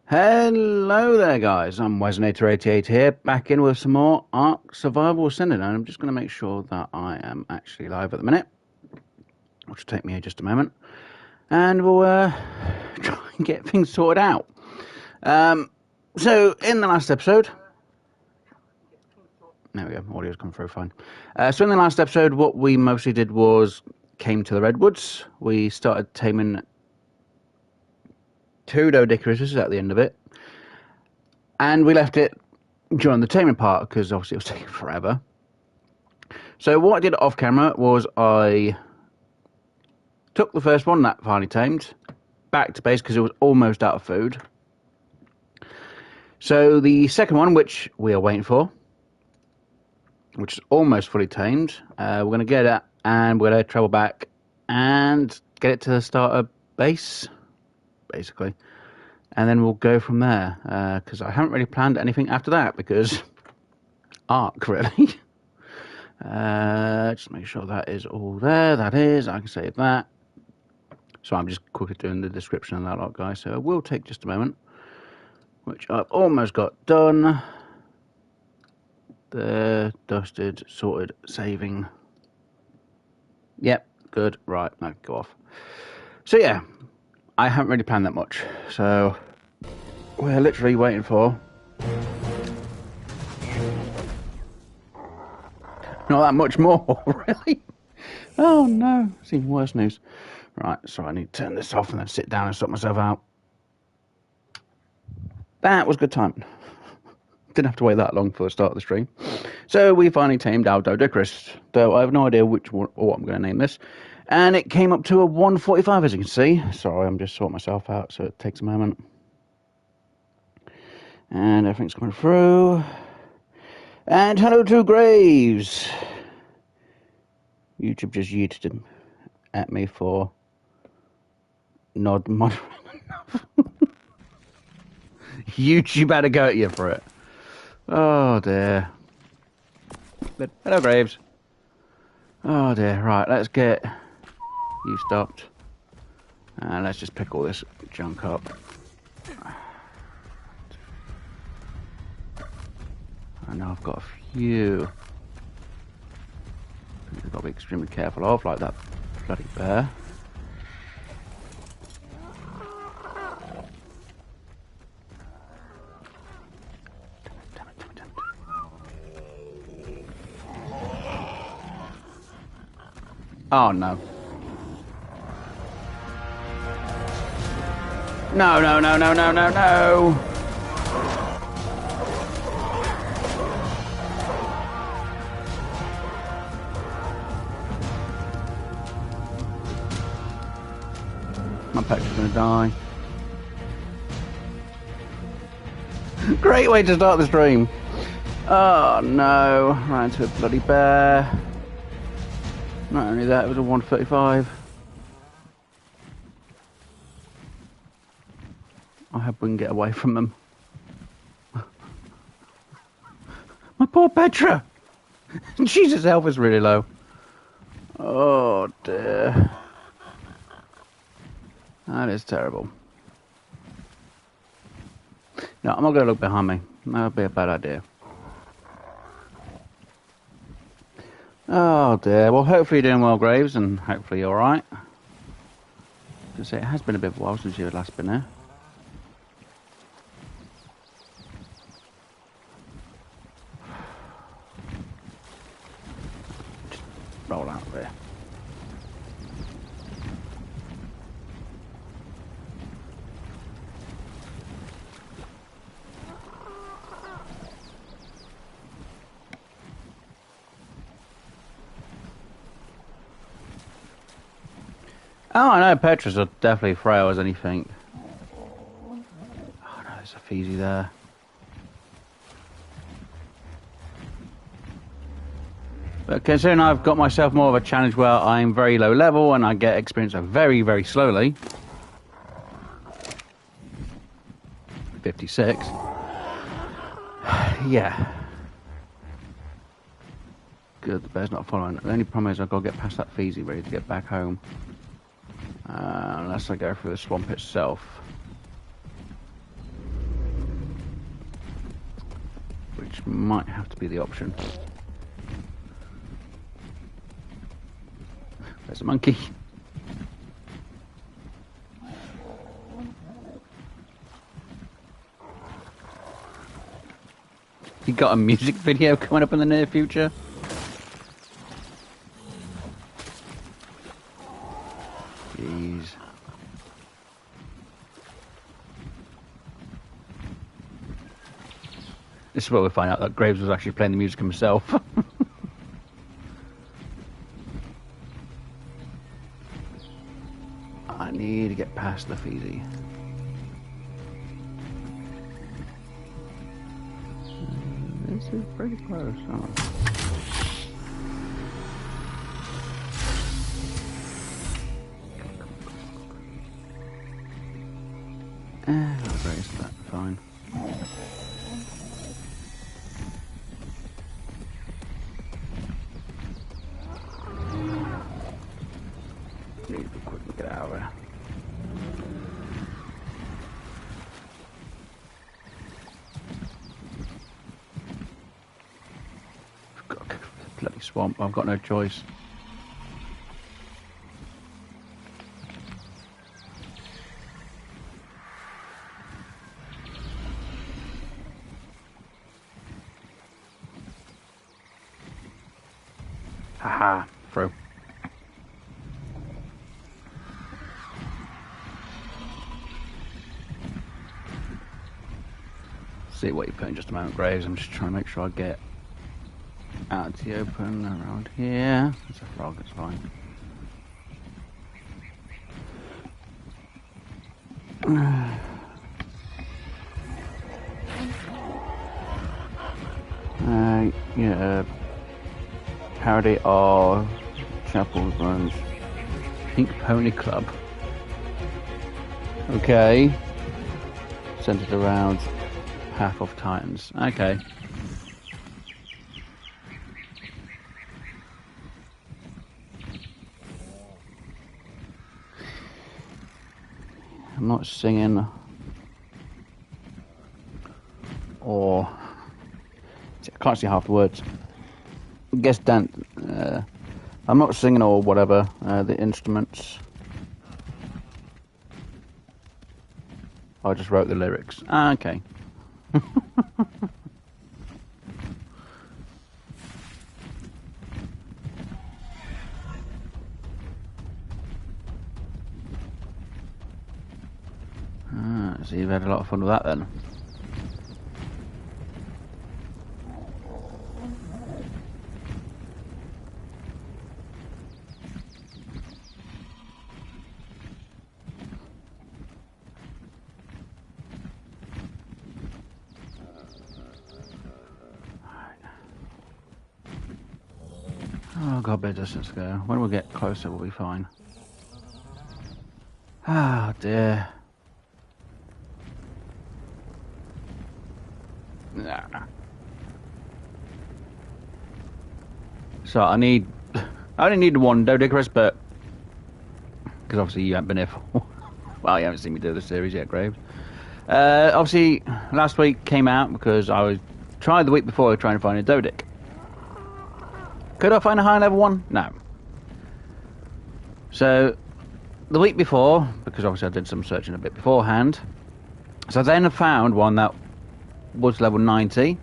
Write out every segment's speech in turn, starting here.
Hello there guys, I'm Weznator88 here, back in with some more Ark Survival Ascended, and I'm just going to make sure that I am actually live at the minute, which will take me just a moment, and we'll try and get things sorted out. So, in the last episode, there we go, audio's come through fine. So in the last episode, what we mostly did was came to the redwoods. We started taming 2 dodicaruses at the end of it, and we left it during the taming part because obviously it was taking forever. So what I did off camera was I took the first one that finally tamed back to base because it was almost out of food. So the second one, which we are waiting for, which is almost fully tamed, we're going to get it and we're going to travel back and get it to the starter base, basically. And then we'll go from there, because I haven't really planned anything after that, because Ark, really. Just make sure that is all there. That is, I can save that. So I'm just quickly doing the description of that lot, guys, so it will take just a moment, which I've almost got done. There, dusted, sorted, saving. Yep, good, right, now go off. So yeah, I haven't really planned that much, so we're literally waiting for not that much more, really. Oh no, it's even worse news. Right, so I need to turn this off and then sit down and sort myself out. That was good timing. Didn't have to wait that long for the start of the stream. So we finally tamed our Dodicarus, though I have no idea which one or what I'm going to name this. And it came up to a 145, as you can see. Sorry, I'm just sorting myself out, so it takes a moment. And everything's coming through. And hello to Graves. YouTube just yeeted him at me for not moderating enough. YouTube had a go at you for it. Oh dear. But hello, Graves. Oh dear. Right, let's get you stopped. And let's just pick all this junk up. I know I've got a few things I've got to be extremely careful of, like that bloody bear. Oh no. No, no, no, no, no, no, no. My pet's gonna die. Great way to start the stream. Oh no, ran into a bloody bear. Not only that, it was a 135. I hope we can get away from them. My poor Petra! Jesus, health is really low. Oh dear. That is terrible. No, I'm not going to look behind me. That would be a bad idea. Oh dear. Well, hopefully you're doing well, Graves, and hopefully you're alright. Just say it has been a bit of a while since you had last been there. Just roll out there. Oh, I know, Petras are definitely frail as anything. Oh no, there's a Feezy there. But considering I've got myself more of a challenge where I'm very low level and I get experience very, very slowly. 56. Yeah. Good, the bear's not following. The only problem is I've got to get past that Feezy ready to get back home. Unless I go through the swamp itself. which might have to be the option. There's a monkey. You got a music video coming up in the near future? Jeez. This is where we find out that Graves was actually playing the music himself. I need to get past the Fizzy. This is pretty close. Oh. I'll raise that, fine. Need to be quick and get out of here. Bloody swamp, I've got no choice. Haha, through. See what you put in just a moment, Graves. I'm just trying to make sure I get out into the open around here. There's a frog, it's fine. Yeah, parody of Chapel's Runs Pink Pony Club. Okay. Centered around Path of Titans. Okay. I'm not singing or I can't see half the words. I guess I'm not singing or whatever the instruments. I just wrote the lyrics. Okay. So you've had a lot of fun with that then. Oh, got a bit of distance to go. When we get closer, we'll be fine. Oh dear. Nah. So I only need one Dodicarus, but because obviously you haven't been here for well, you haven't seen me do the series yet, Graves. Obviously last week came out because I tried the week before trying to find a Dodic. Could I find a high level one? No. So the week before, because obviously I did some searching a bit beforehand, so then I found one that was level 90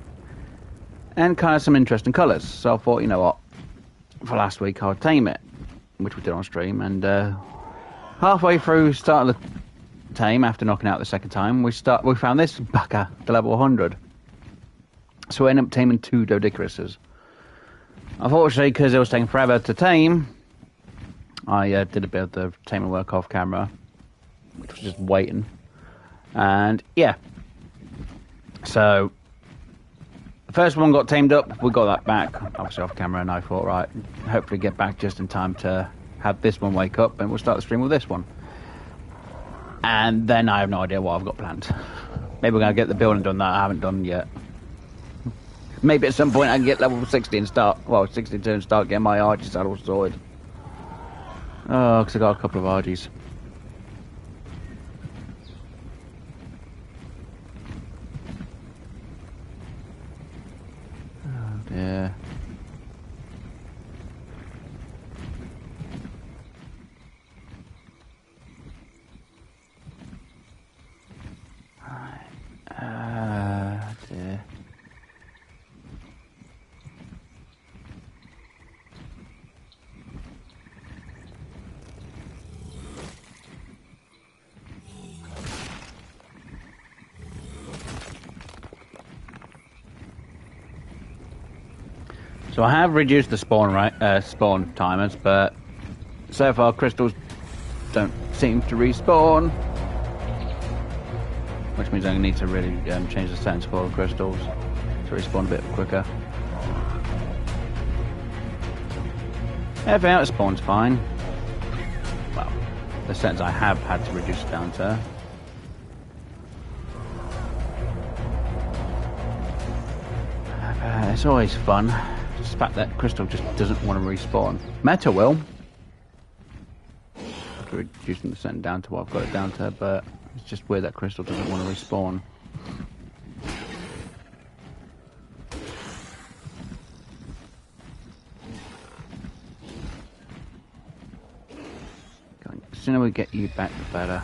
and kind of some interesting colours. So I thought, you know what, for last week I'd tame it, which we did on stream, and halfway through starting the tame, after knocking out the second time, we found this backer to level 100. So we ended up taming 2 Dodicaruses. Unfortunately, because it was taking forever to tame, I did a bit of the taming work off camera, which was just waiting. And yeah, so the first one got tamed up, we got that back, obviously off camera, and I thought, right, hopefully get back just in time to have this one wake up, and we'll start the stream with this one. And then I have no idea what I've got planned. Maybe we're going to get the building done that I haven't done yet. Maybe at some point I can get level 60 and start, well, 62 and start getting my Archie saddle sorted. Oh, because I got a couple of Argies. So I have reduced the spawn timers, but so far crystals don't seem to respawn, which means I need to really change the settings for the crystals to respawn a bit quicker. Everything else spawns fine. Well, the settings I have had to reduce it down to. It's always fun. Just the fact that crystal just doesn't want to respawn. Metal will. After reducing the setting down to what I've got it down to, but it's just weird that crystal doesn't want to respawn. The sooner we get you back, the better.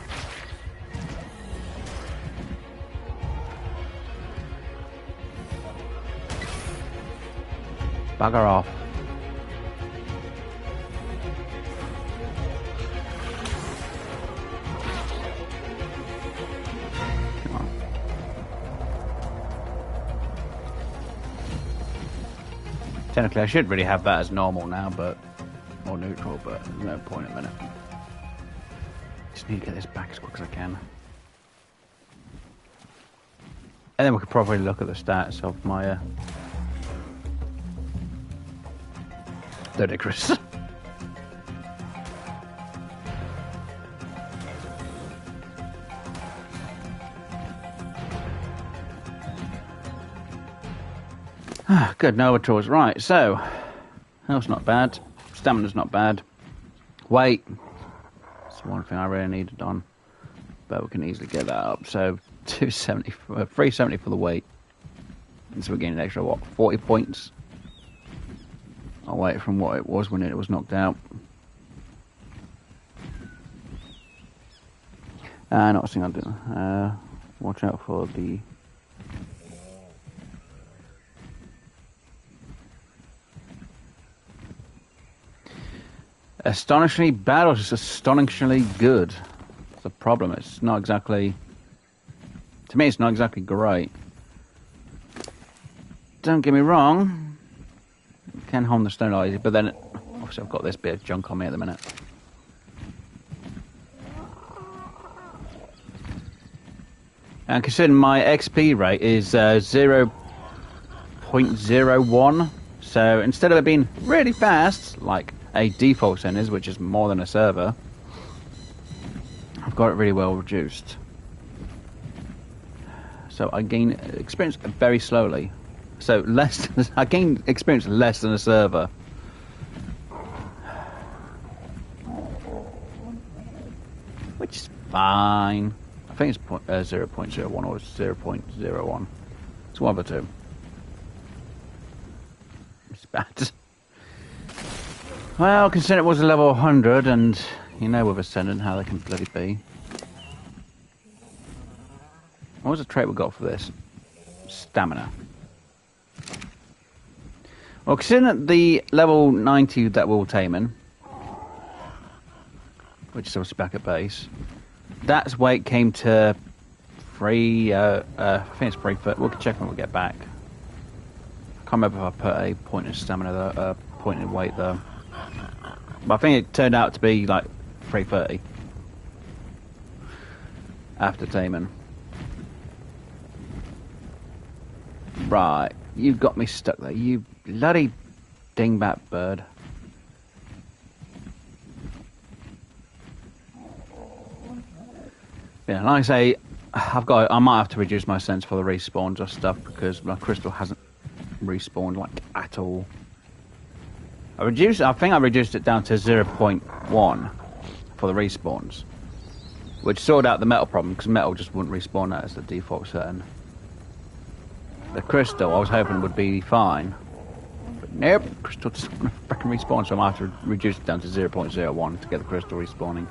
Bugger off. Come on. Technically, I should really have that as normal now, but or neutral, but there's no point in a minute. Just need to get this back as quick as I can. And then we could probably look at the stats of my ludicrous. Good, no withdrawals. Right, so health's not bad, stamina's not bad. Weight, that's one thing I really needed on, but we can easily get that up. So 270, 370 for the weight, and so we're getting an extra what, 40 points. I'll wait from what it was when it was knocked out. Not seeing I'll do. Watch out for the. Astonishingly bad or just astonishingly good? It's a problem. It's not exactly. To me, it's not exactly great. Don't get me wrong. Can harm the stone easy, but then obviously I've got this bit of junk on me at the minute. And considering my XP rate is 0.01, so instead of it being really fast, like a default setting is, which is more than a server, I've got it really well reduced. So I gain experience very slowly. So less, I gain experience less than a server. Which is fine. I think it's 0.01 or 0.01. It's one of the two. It's bad. Well, considering it was a level 100, and you know with Ascendant how they can bloody be. What was the trait we got for this? Stamina. Well, considering the level 90 that we're taming, which is obviously back at base, that's weight came to 3, I think it's 3 foot. We'll check when we get back. I can't remember if I put a point in stamina though, point in weight though. But I think it turned out to be like 330 after taming. Right, you've got me stuck there, you bloody dingbat bird. Yeah, like I say, I might have to reduce my sense for the respawns or stuff because my crystal hasn't respawned like at all. I think I reduced it down to 0.1 for the respawns, which sorted out the metal problem because metal just wouldn't respawn that as the default setting. The crystal I was hoping would be fine, but nope, crystal just freaking respawn, so I might have to reduce it down to 0.01 to get the crystal respawning.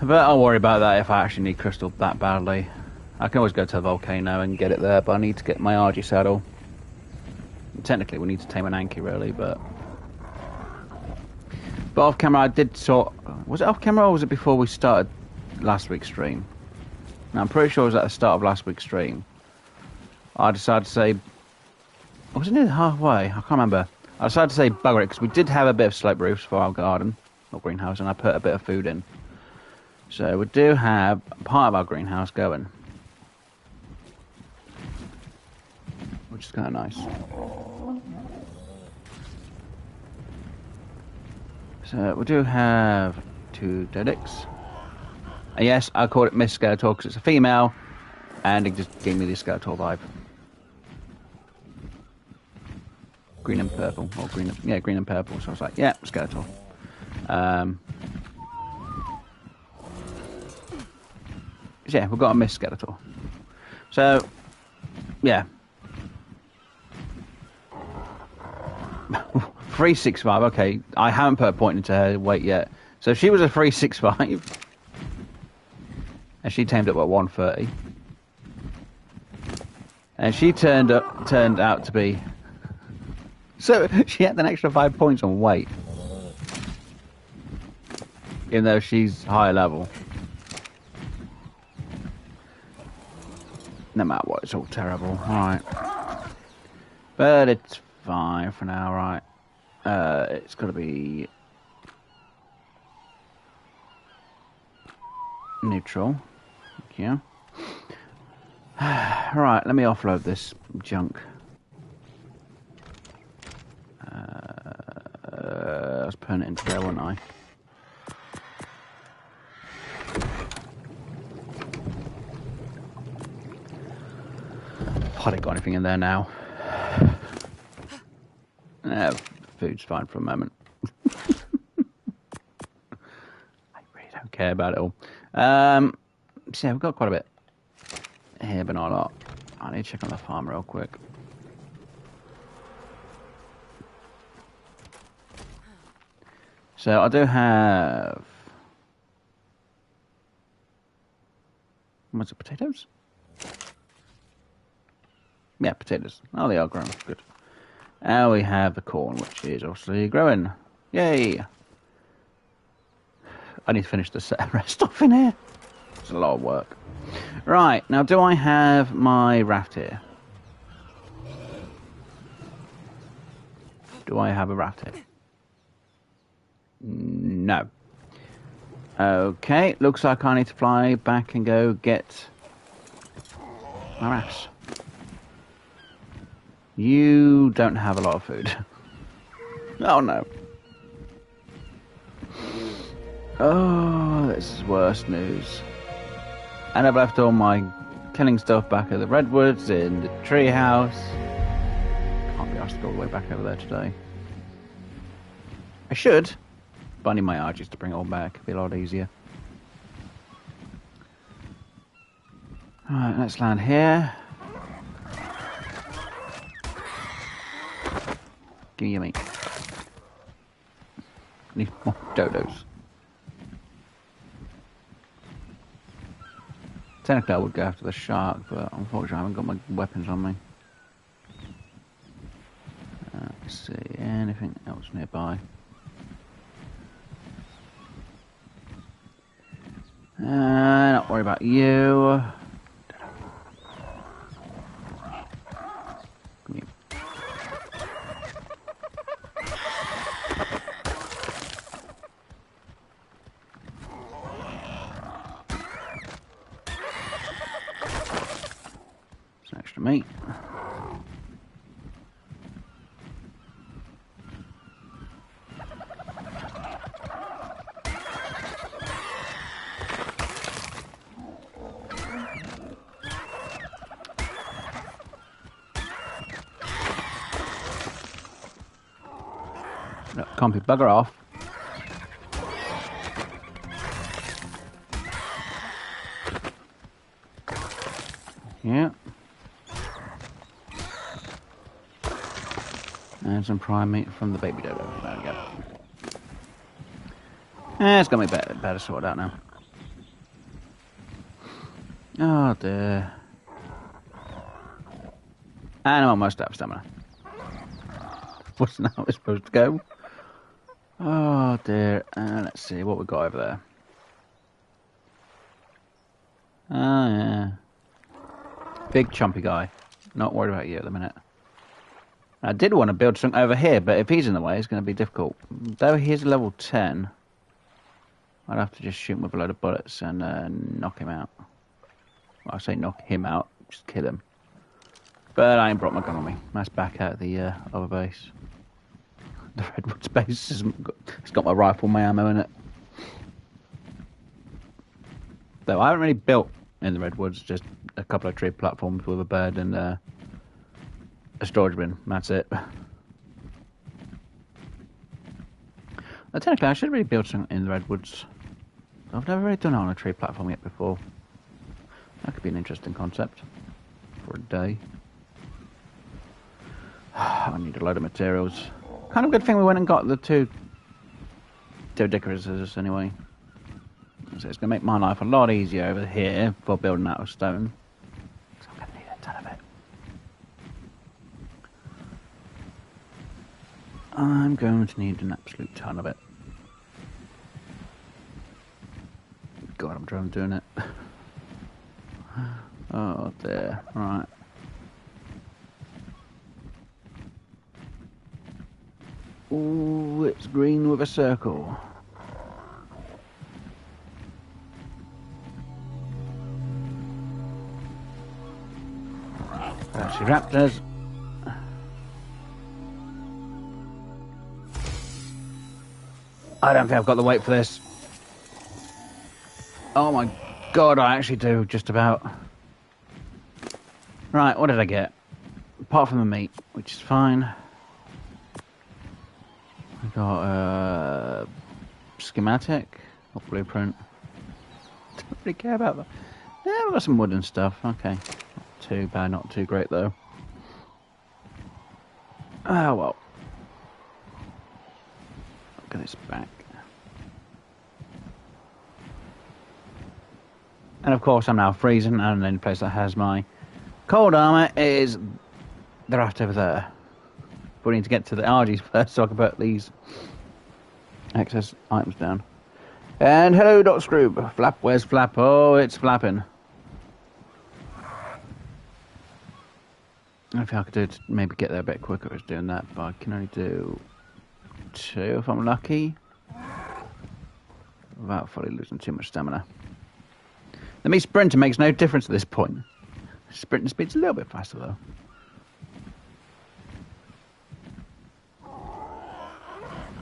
But I'll worry about that if I actually need crystal that badly. I can always go to the volcano and get it there, but I need to get my RG saddle. And technically we need to tame an Anki really, but off camera I did sort. Was it off camera or was it before we started last week's stream? Now I'm pretty sure it was at the start of last week's stream. I decided to say Was it near halfway? I can't remember. I decided to say bugger it because we did have a bit of slope roofs for our garden, or greenhouse, and I put a bit of food in. So we do have part of our greenhouse going, which is kind of nice. So we do have 2 Dedicks. And yes, I call it Miss Skeletor because it's a female, and it just gave me the Skeletor vibe. Green and purple, or green and purple. So I was like, yeah, Skeletor. So yeah, we've got a Miss Skeletor. So, yeah. 365, okay. I haven't put a point into her weight yet. So she was a 365. And she tamed up at 130. And she turned out to be... So she had an extra 5 points on weight. Even though she's higher level. No matter what, it's all terrible. Alright. But it's fine for now, right? It's got to be neutral. Thank you. Right, let me offload this junk. I was putting it into there, wasn't I? I haven't got anything in there now. Food's fine for a moment. I really don't care about it all. So yeah, we've got quite a bit here, but not a lot. I need to check on the farm real quick. So I do have... What's it, potatoes? Yeah, potatoes. Oh, they are grown. Good. Now we have the corn, which is obviously growing. Yay! I need to finish the rest off in here. It's a lot of work. Right, now do I have my raft here? Do I have a raft here? No. Okay, looks like I need to fly back and go get my rafts. You don't have a lot of food. Oh no. Oh, this is worse news. And I've left all my killing stuff back at the redwoods in the treehouse. Can't be asked to go all the way back over there today. I should, but I need my archers to bring it all back. It'd be a lot easier. Alright, let's land here. Give me your meat. Need more dodos. Technically I would go after the shark, but unfortunately I haven't got my weapons on me. Let's see, anything else nearby? Not worry about you. Come here. Some extra meat. No, can't be bugger off. Yeah. And some prime meat from the baby dodo. There we go. It's got me better sorted out now. Oh dear. And I'm almost out of stamina. Wasn't how it was supposed to go. Oh dear. Let's see what we got over there. Oh yeah. Big chumpy guy. Not worried about you at the minute. I did want to build something over here, but if he's in the way, it's going to be difficult. Though he's level 10, I'd have to just shoot him with a load of bullets and knock him out. Well, I say knock him out, just kill him. But I ain't brought my gun on me. That's back out the other base. The Redwoods base it's got my rifle, my ammo in it. Though I haven't really built in the Redwoods, just a couple of tree platforms with a bed and a storage bin. That's it. Technically, I should really build something in the Redwoods. I've never really done it on a tree platform yet before. That could be an interesting concept for a day. I need a load of materials. Kind of good thing we went and got the two decorators anyway. So it's going to make my life a lot easier over here for building out of stone. So I'm going to need a ton of it. I'm going to need an absolute ton of it. God, I'm trying doing it. Oh dear. Right. Ooh, it's green with a circle. That's your raptors. I don't think I've got the weight for this. Oh my god, I actually do, just about. Right, what did I get? Apart from the meat, which is fine. I got a schematic or blueprint. Don't really care about that. Yeah, we've got some wood and stuff. Okay. Not too bad, not too great though. Oh well. Look at this back. And of course I'm now freezing, and the only place that has my cold armour is the raft over there. But we need to get to the RGs first so I can put these excess items down. And hello, Dr. Scroob. Flap, where's Flap? Oh, it's flapping. I think I could do maybe get there a bit quicker as doing that, but I can only do 2 if I'm lucky. Without fully losing too much stamina. The me sprinting makes no difference at this point. Sprinting speed's a little bit faster though.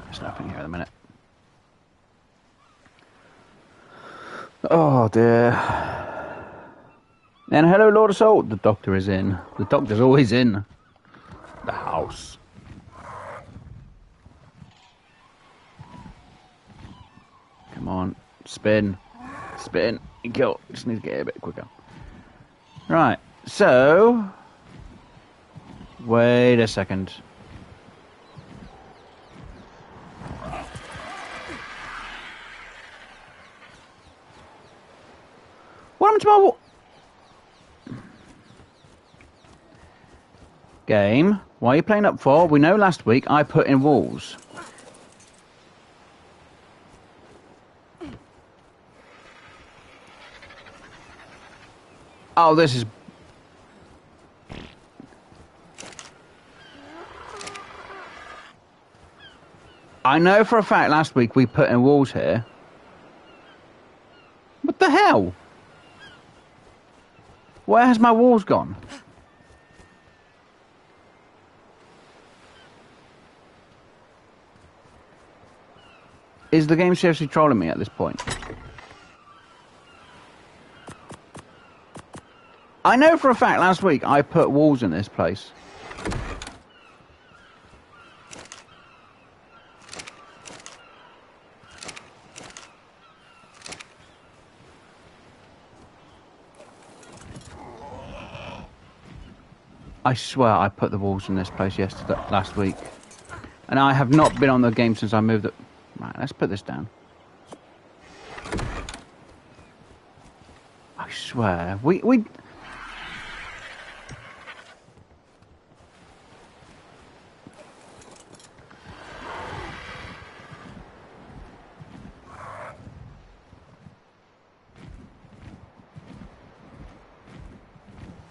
There's nothing here at the minute. Oh dear. And hello, Lord of Salt. The doctor is in. The doctor's always in the house. Come on, spin, spin, and kill. Just need to get a bit quicker. Right, so wait a second. What happened to my game? Why are you playing up for? We know last week I put in walls. Oh, this is... I know for a fact last week we put in walls here. What the hell? Where has my walls gone? Is the game seriously trolling me at this point? I know for a fact last week I put walls in this place. I swear I put the walls in this place last week. And I have not been on the game since I moved it. Right, let's put this down. I swear, we...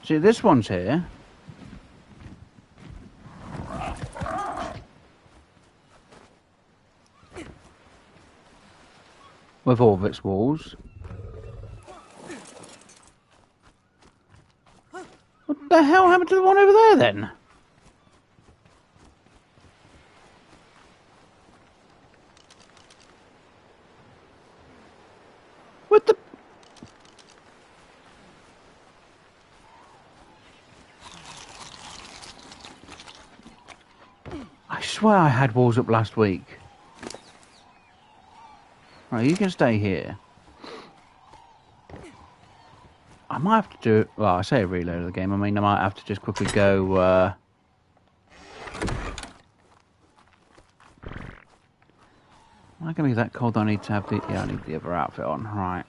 See, this one's here. with all of its walls. What the hell happened to the one over there then? What the... I swear I had walls up last week. Right, you can stay here. I might have to do... Well, I say a reload of the game. I mean, I might have to just quickly go... Am I going to be that cold I need to have the... Yeah, I need the other outfit on. Right.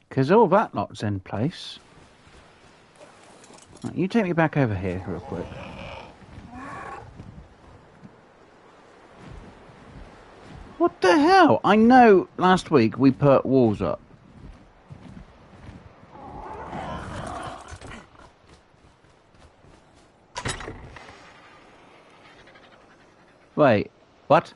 Because all that lot's in place. Right, you take me back over here real quick. What the hell? I know last week we put walls up. Wait, what?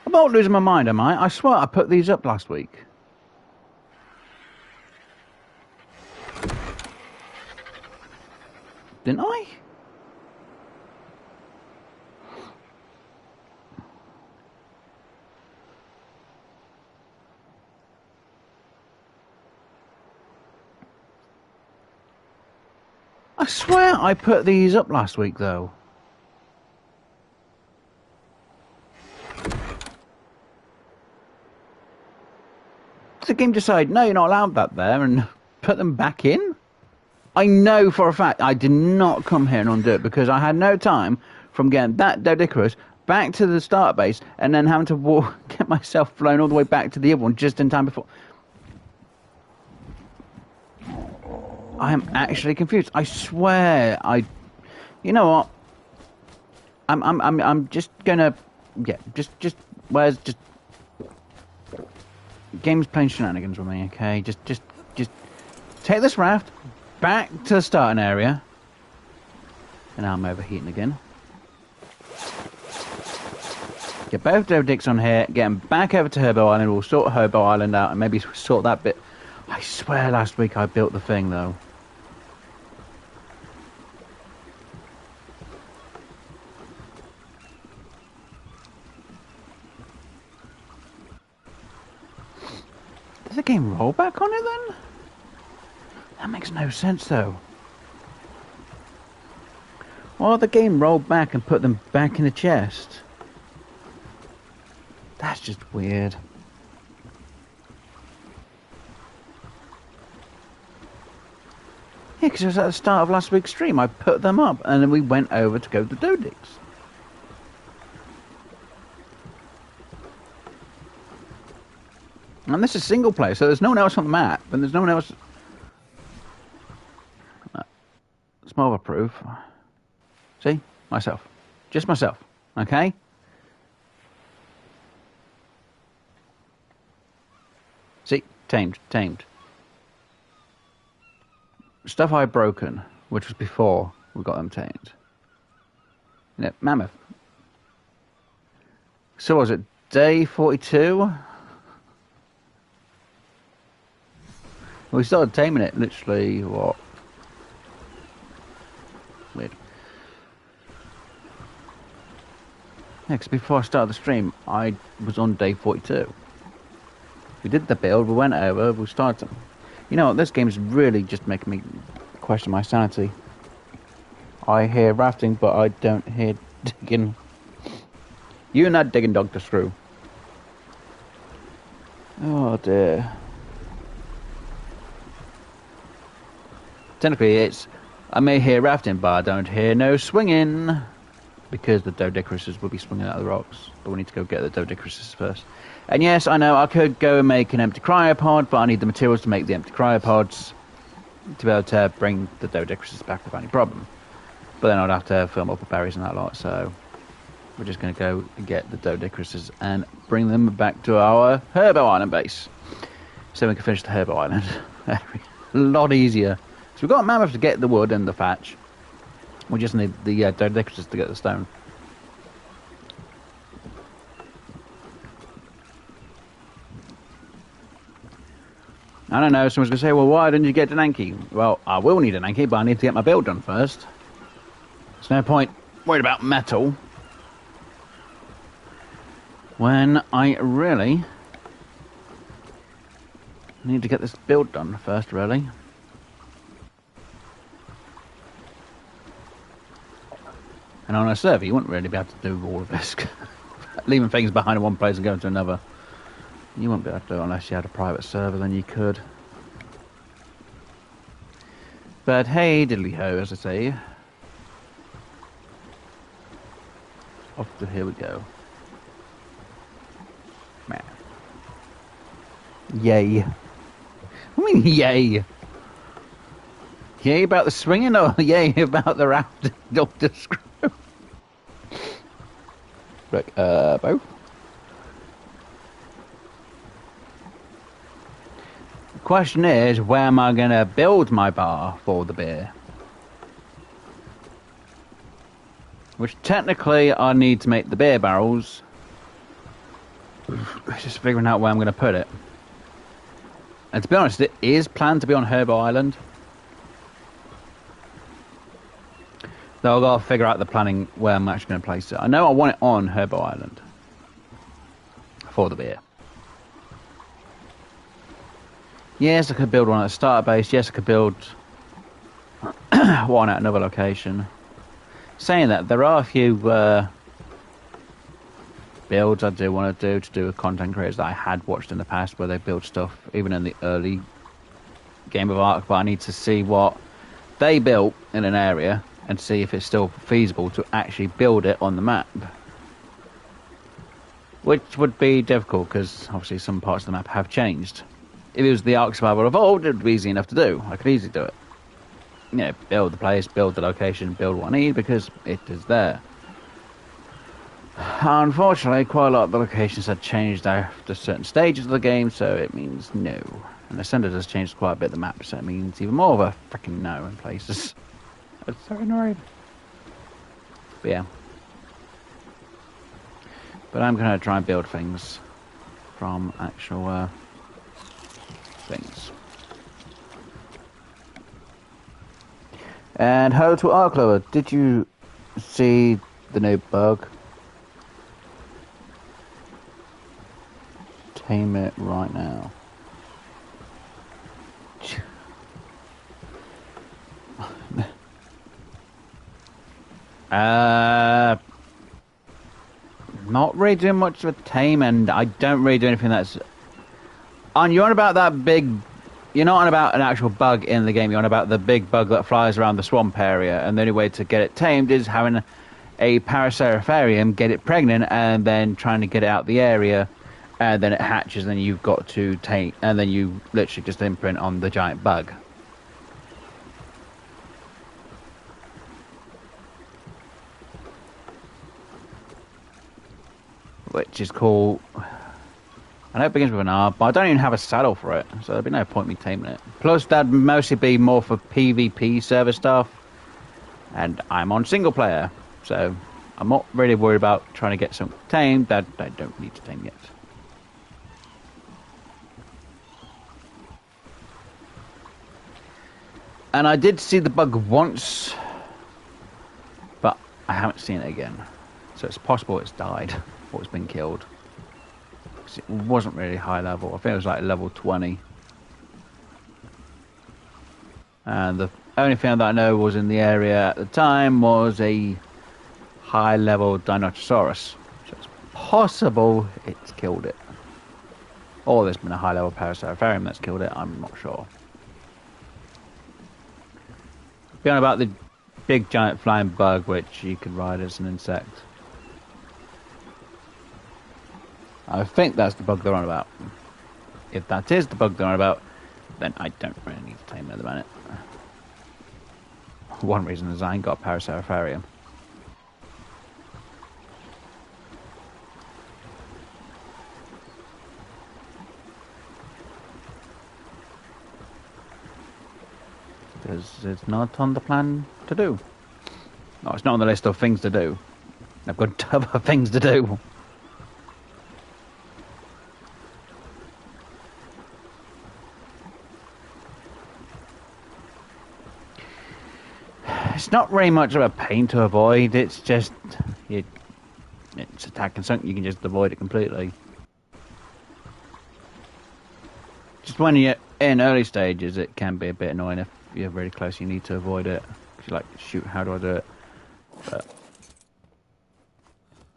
I'm not losing my mind, am I? I swear I put these up last week. Didn't I? I swear I put these up last week, though. The game decided, no, you're not allowed that there, and put them back in? I know for a fact I did not come here and undo it because I had no time from getting that Dodicarus back to the start base and then having to get myself flown all the way back to the other one just in time before. I am actually confused. I swear you know what? I'm just gonna, yeah, just game's playing shenanigans with me, okay? Just take this raft back to the starting area. And now I'm overheating again. Get both Doe Dicks on here, get them back over to Herbo Island. We'll sort Herbo Island out and maybe sort that bit. I swear last week I built the thing though. Does the game roll back on it then? That makes no sense though. Well, the game rolled back and put them back in the chest. That's just weird. Yeah, because it was at the start of last week's stream. I put them up and then we went over to go to Dodix. And this is single player, so there's no one else on the map, and there's no one else. It's more of a proof. See? Myself. Just myself. Okay? See? Tamed. Stuff I'd broken, which was before we got them tamed. Yeah, mammoth. So was it day 42? We started taming it literally, what? Weird. Yeah, because before I started the stream, I was on day 42. We did the build, we went over, we started... You know what, this game's really just making me question my sanity. I hear rafting, but I don't hear digging. You're not digging, Dr. Screw. Oh dear. Technically, it's... I may hear rafting, but I don't hear no swinging. Because the Dodicaruses will be swinging out of the rocks. But we need to go get the Dodicaruses first. And yes, I know, I could go and make an empty cryopod, but I need the materials to make the empty cryopods. to be able to bring the dodecruses back without any problem. But then I'd have to fill them up with berries and that lot, so we're just going to go and get the dodecruses and bring them back to our Herbo Island base. So we can finish the Herbo Island. A lot easier. So we've got mammoth to get the wood and the thatch. We just need the dodecruses to get the stone. I don't know, someone's going to say, well, why didn't you get an Anki? Well, I will need an Anki, but I need to get my build done first. There's no point worried about metal when I really need to get this build done first, really. And on a server, you wouldn't really be able to do all of this. Leaving things behind in one place and going to another. You wouldn't be able to do it unless you had a private server, then you could. But hey, diddly ho, as I say. Off to here we go. Man. Yay. What do you mean, yay? Yay about the swinging or yay about the rafting up the screw? Look, both. The question is, where am I going to build my bar for the beer? Which technically I need to make the beer barrels. Just figuring out where I'm going to put it. And to be honest, it is planned to be on Herbo Island. Though I've got to figure out the planning where I'm actually going to place it. I know I want it on Herbo Island. For the beer. Yes, I could build one at the starter base. Yes, I could build one at another location. Saying that, there are a few builds I do want to do with content creators that I had watched in the past where they build stuff, even in the early game of Ark, but I need to see what they built in an area and see if it's still feasible to actually build it on the map. Which would be difficult, because obviously some parts of the map have changed. If it was the Ark Survival Evolved, it would be easy enough to do. I could easily do it. You know, build the place, build the location, build what I need, because it is there. Unfortunately, quite a lot of the locations had changed after certain stages of the game, so it means no. And the sender has changed quite a bit of the map, so it means even more of a freaking no in places. It's so annoying. But yeah. But I'm going to try and build things from actual things. And hello to Ark Lover. Did you see the new bug? Tame it right now. Not really doing much with tame, and I don't really do anything that's... You're on about that big... You're not on about an actual bug in the game, you're on about the big bug that flies around the swamp area, and the only way to get it tamed is having a Paraceratherium get it pregnant, and then trying to get it out the area, and then it hatches, and then you've got to tame... And then you literally just imprint on the giant bug. Which is cool. I know it begins with an R, but I don't even have a saddle for it, so there'd be no point me taming it. Plus, that'd mostly be more for PvP server stuff, and I'm on single player, so I'm not really worried about trying to get something tamed that I don't need to tame yet. And I did see the bug once, but I haven't seen it again. So it's possible it's died, or it's been killed. It wasn't really high level. I think it was like level 20. And the only thing that I know was in the area at the time was a high level dinosaur. So it's possible it's killed it. Or there's been a high level Paraceratherium that's killed it, I'm not sure. Beyond about the big giant flying bug which you can ride as an insect. I think that's the bug they're on about. If that is the bug they're on about, then I don't really need to tame it at the minute. One reason is I ain't got a Paraceratherium. Because it's not on the plan to do. No, it's not on the list of things to do. I've got other things to do. It's not really much of a pain to avoid. It's just it's attacking something you can just avoid it completely. Just when you're in early stages, it can be a bit annoying if you're really close. You need to avoid it. Cause you're like, shoot, how do I do it? But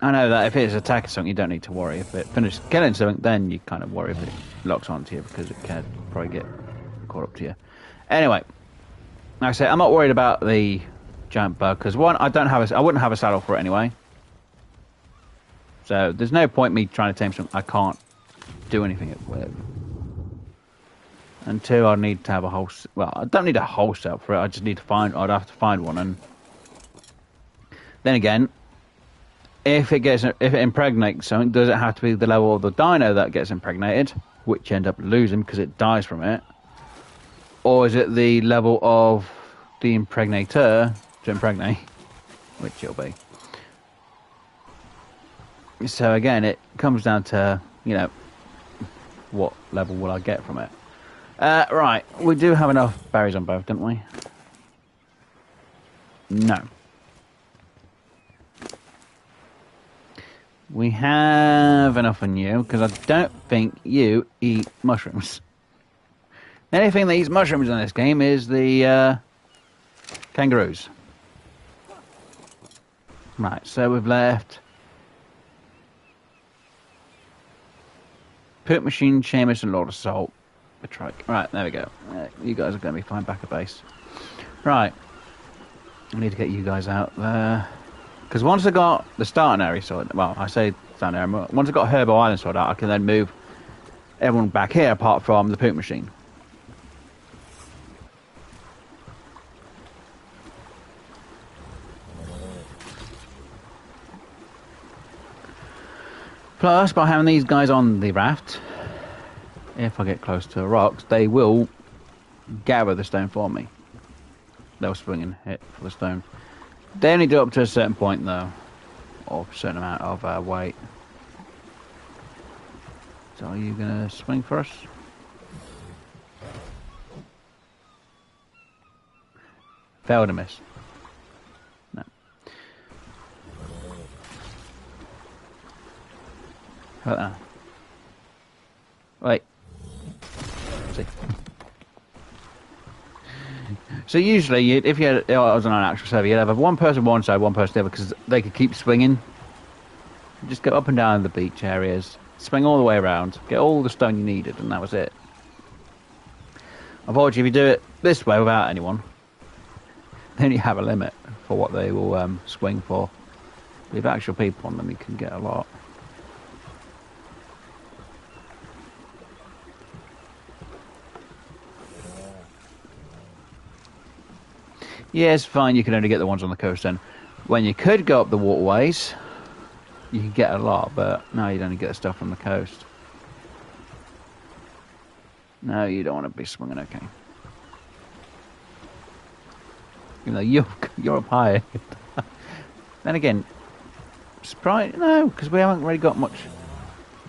I know that if it's attacking something, you don't need to worry. If it finishes killing something, then you kind of worry if it locks onto you because it can probably get caught up to you. Anyway, like I say, I'm not worried about the giant bug because one, I wouldn't have a saddle for it anyway. So there's no point me trying to tame something I can't do anything with. And two, I need to have a whole. Well, I don't need a whole set for it. I just need to find. I'd have to find one, and then again, if it impregnates something, does it have to be the level of the dino that gets impregnated, which you end up losing because it dies from it, or is it the level of the impregnator to impregnate, which it'll be. So again, it comes down to what level will I get from it. Right, we do have enough berries on both, don't we? No. We have enough on you, because I don't think you eat mushrooms. The only thing that eats mushrooms in this game is the kangaroos. Right, so we've left Poop Machine, Seamus, and Lord of Salt. Right, there we go. You guys are going to be fine back at base. Right. I need to get you guys out there. Because once I got the starting area sorted, well, I say starting area, once I got Herbo Island sorted out, I can then move everyone back here apart from the Poop Machine. Plus, by having these guys on the raft, if I get close to the rocks, they will gather the stone for me. They'll swing and hit for the stone. They only do up to a certain point, though, or a certain amount of weight. So, are you going to swing for us? Failed to miss. No. How about that? Wait. See. So usually, if you had, I was on an actual server, you'd have one person one side, one person the other, because they could keep swinging. Just go up and down the beach areas, swing all the way around, get all the stone you needed, and that was it. Unfortunately, if you do it this way without anyone, then you have a limit for what they will swing for. With actual people on them, you can get a lot. Yeah, it's fine, you can only get the ones on the coast then. When you could go up the waterways, you can get a lot, but no, you'd only get the stuff from the coast. No, you don't want to be swinging, okay. You know, you're up high. Then again, surprise, no, because we haven't really got much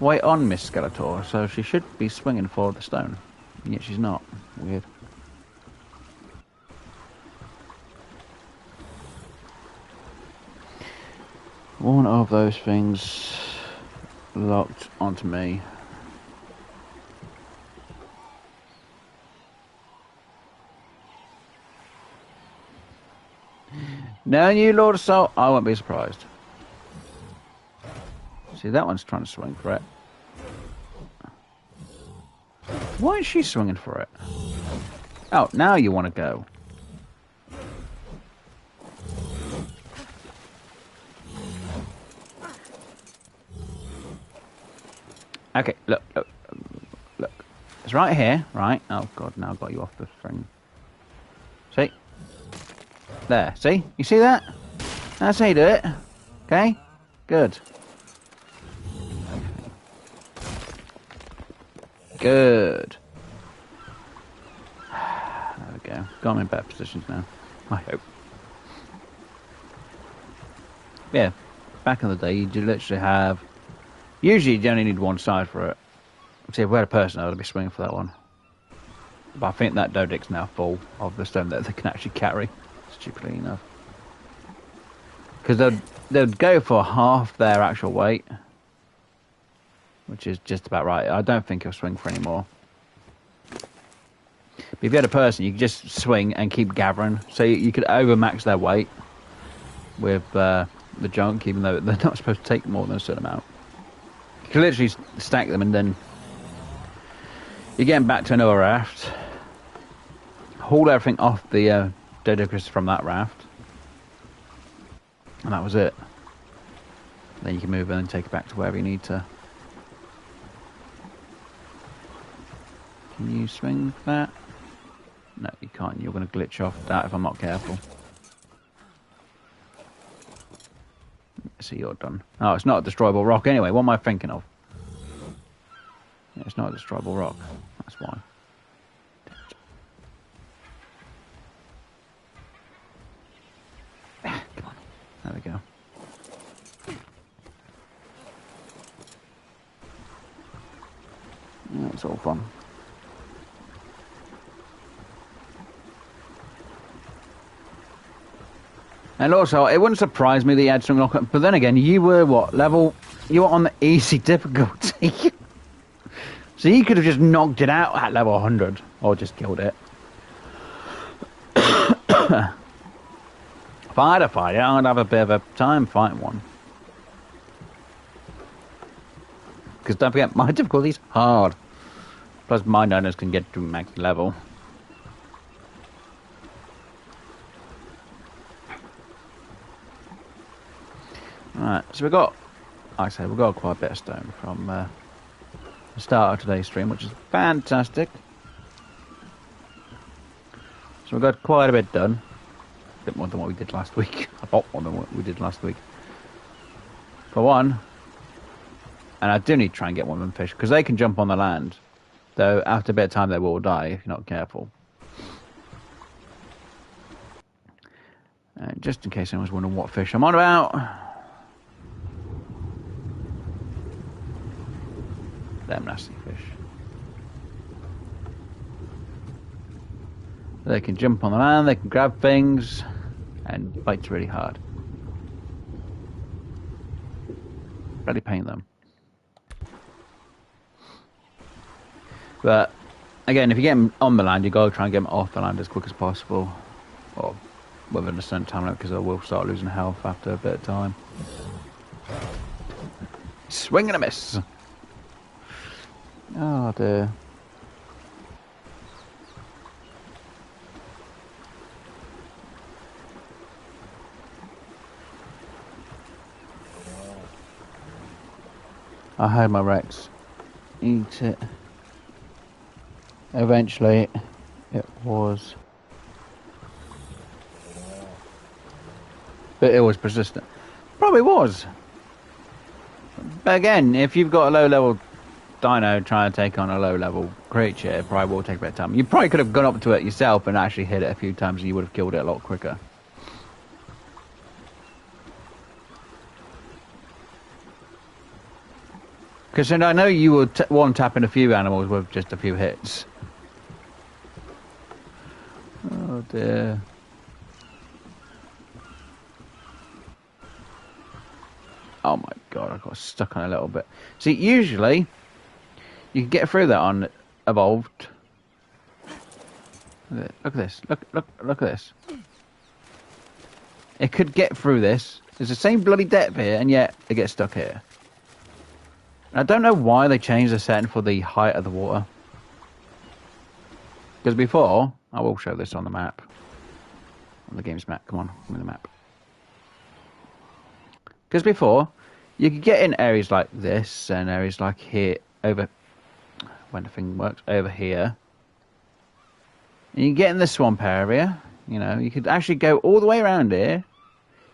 weight on Miss Skeletor, so she should be swinging for the stone. And yet she's not. Weird. One of those things locked onto me. Knowing you, Lord of Salt, I won't be surprised. See, that one's trying to swing for it. Why is she swinging for it? Oh, now you want to go. Okay, look. It's right here, right? Oh god, now I've got you off the thing. See? There, see? You see that? That's how you do it. Okay? Good. Good. There we go. Got them in better positions now. I hope. Yeah, back in the day, you literally have... Usually, you only need one side for it. See, if we had a person, I would be swinging for that one. But I think that Dodic's now full of the stone that they can actually carry, stupidly enough. Because they'd go for half their actual weight, which is just about right. I don't think he'll swing for any more. But if you had a person, you could just swing and keep gathering. So you could overmax their weight with the junk, even though they're not supposed to take more than a certain amount. You can literally stack them and then you're getting back to another raft. Haul everything off the Dodicus from that raft. And that was it. Then you can move in and take it back to wherever you need to. Can you swing that? No, you can't. You're going to glitch off that if I'm not careful. See, you're done. Oh, it's not a destroyable rock anyway. What am I thinking of? Yeah, it's not a destroyable rock. That's why. Come on. There we go. Yeah, it's all fun. And also, it wouldn't surprise me that you had some knock up, but then again, you were what level? You were on the easy difficulty. So you could have just knocked it out at level 100, or just killed it. If I had a fight it, I'd have a bit of a time fighting one. Because don't forget, my difficulty's hard. Plus, my dinos can get to max level. Alright, so we've got, like I say, we've got quite a bit of stone from the start of today's stream, which is fantastic. So we've got quite a bit done. A bit more than what we did last week. A lot more than what we did last week. For one, and I do need to try and get one of them fish, because they can jump on the land. Though after a bit of time they will die if you're not careful. Just in case anyone's wondering what fish I'm on about. Them nasty fish. They can jump on the land, they can grab things, and bite really hard. Really pain them. But again, if you get them on the land, you got to try and get them off the land as quick as possible, or within a certain time limit, because they will start losing health after a bit of time. Swing and a miss. Oh dear. I had my Rex eat it. Eventually, it was. But it was persistent. Probably was. But again, if you've got a low level dino trying to take on a low level creature, it probably will take a bit of time. You probably could have gone up to it yourself and actually hit it a few times and you would have killed it a lot quicker. Because I know you were one-tapping a few animals with just a few hits. Oh dear. Oh my god, I got stuck on a little bit. See, usually you can get through that on evolved. Look at this. Look at this. It could get through this. It's the same bloody depth here, and yet it gets stuck here. I don't know why they changed the setting for the height of the water. Because before, I will show this on the map. On the game's map, come on, give me the map. Because before, you could get in areas like this, and areas like here, over, when the thing works, over here. And you get in the swamp area, You know, you could actually go all the way around here.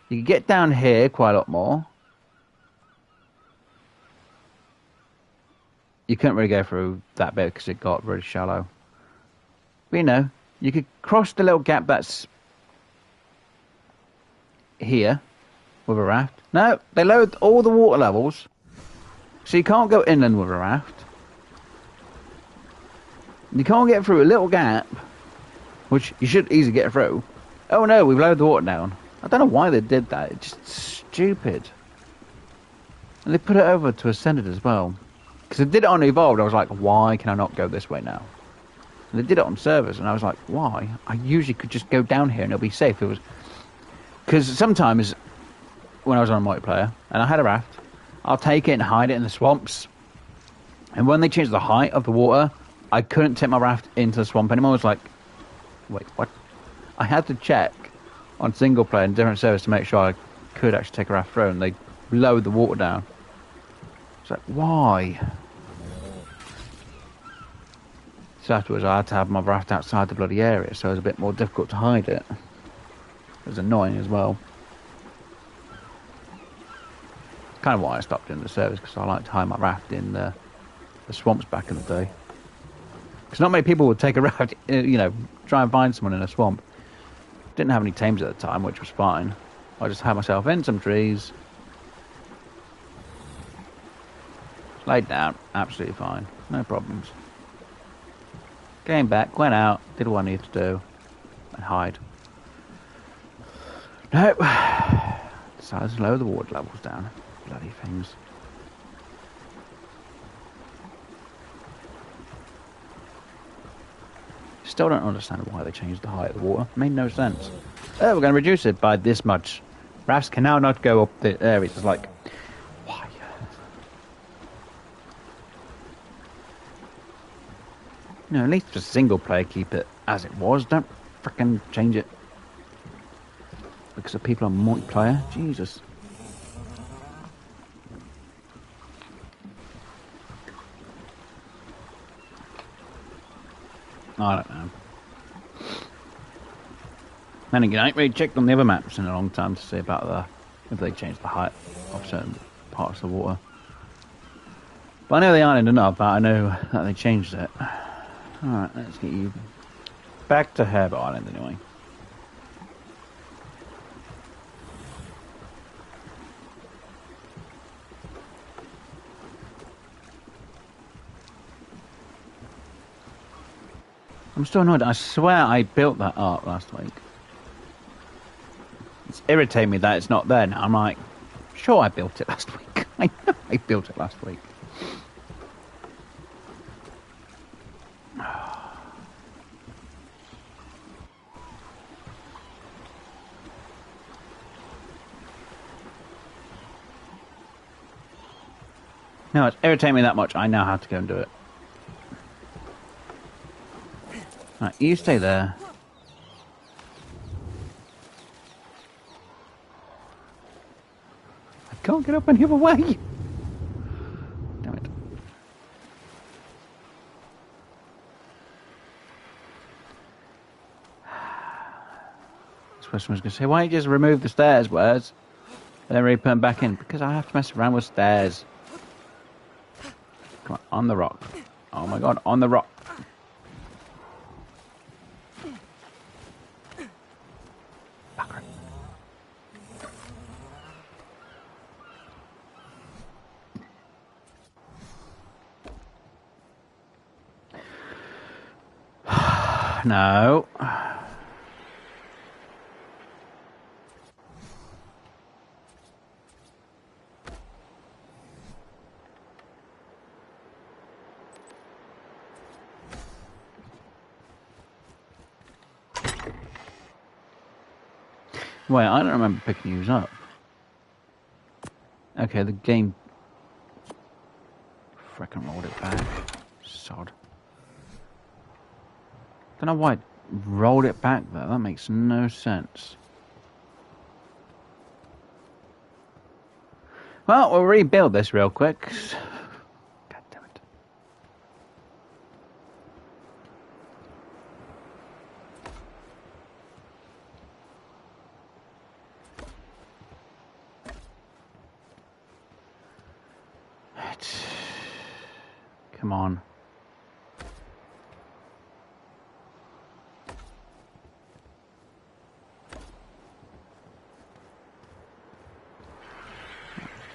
You could get down here quite a lot more. You couldn't really go through that bit because it got really shallow. But, you know, you could cross the little gap that's here with a raft. No, they lowered all the water levels. So you can't go inland with a raft. You can't get through a little gap, which you should easily get through. Oh no, we've lowered the water down. I don't know why they did that. It's just stupid. And they put it over to Ascended as well. Because they did it on Evolved. I was like, why can I not go this way now? And they did it on servers, and I was like, why? I usually could just go down here and it'll be safe. It was because sometimes when I was on a multiplayer and I had a raft, I'll take it and hide it in the swamps. And when they changed the height of the water, I couldn't take my raft into the swamp anymore. I was like, wait, what? I had to check on single player and different servers to make sure I could actually take a raft through, and they lowered the water down. It's like, why? So afterwards I had to have my raft outside the bloody area, so it was a bit more difficult to hide it. It was annoying as well. Kind of why I stopped doing the service, because I like to hide my raft in the swamps back in the day. Because not many people would take a raft, you know, try and find someone in a swamp. Didn't have any tames at the time, which was fine. I just had myself in some trees. Laid down, absolutely fine, no problems. Came back, went out, did what I needed to do, and hide. Nope. Decided to lower the water levels down. Bloody things. Still don't understand why they changed the height of the water. Made no sense. Oh, we're going to reduce it by this much. Rafts can now not go up the areas. It's like, why? No, at least for single player, keep it as it was. Don't frickin' change it. Because of people on multiplayer. Jesus. I don't know. Then again, I ain't really checked on the other maps in a long time to see about if they changed the height of certain parts of the water. But I know they aren't enough, but I know that they changed it. Alright, let's get you back to Herb Island anyway. I'm still annoyed. I swear I built that up last week. It's irritating me that it's not there now. I'm like, sure I built it last week. I know I built it last week. No, it's irritating me that much. I now have to go and do it. Right, you stay there. I can't get up any other way. Damn it. This person was going to say, why don't you just remove the stairs, Wes? And then re-put them back in. Because I have to mess around with stairs. Come on the rock. Oh my god, on the rock. No. Wait, I don't remember picking these up. Okay, the game frickin' rolled it back. Sod. Don't know why it rolled it back there. That makes no sense. Well, we'll rebuild this real quick. God damn it. Come on.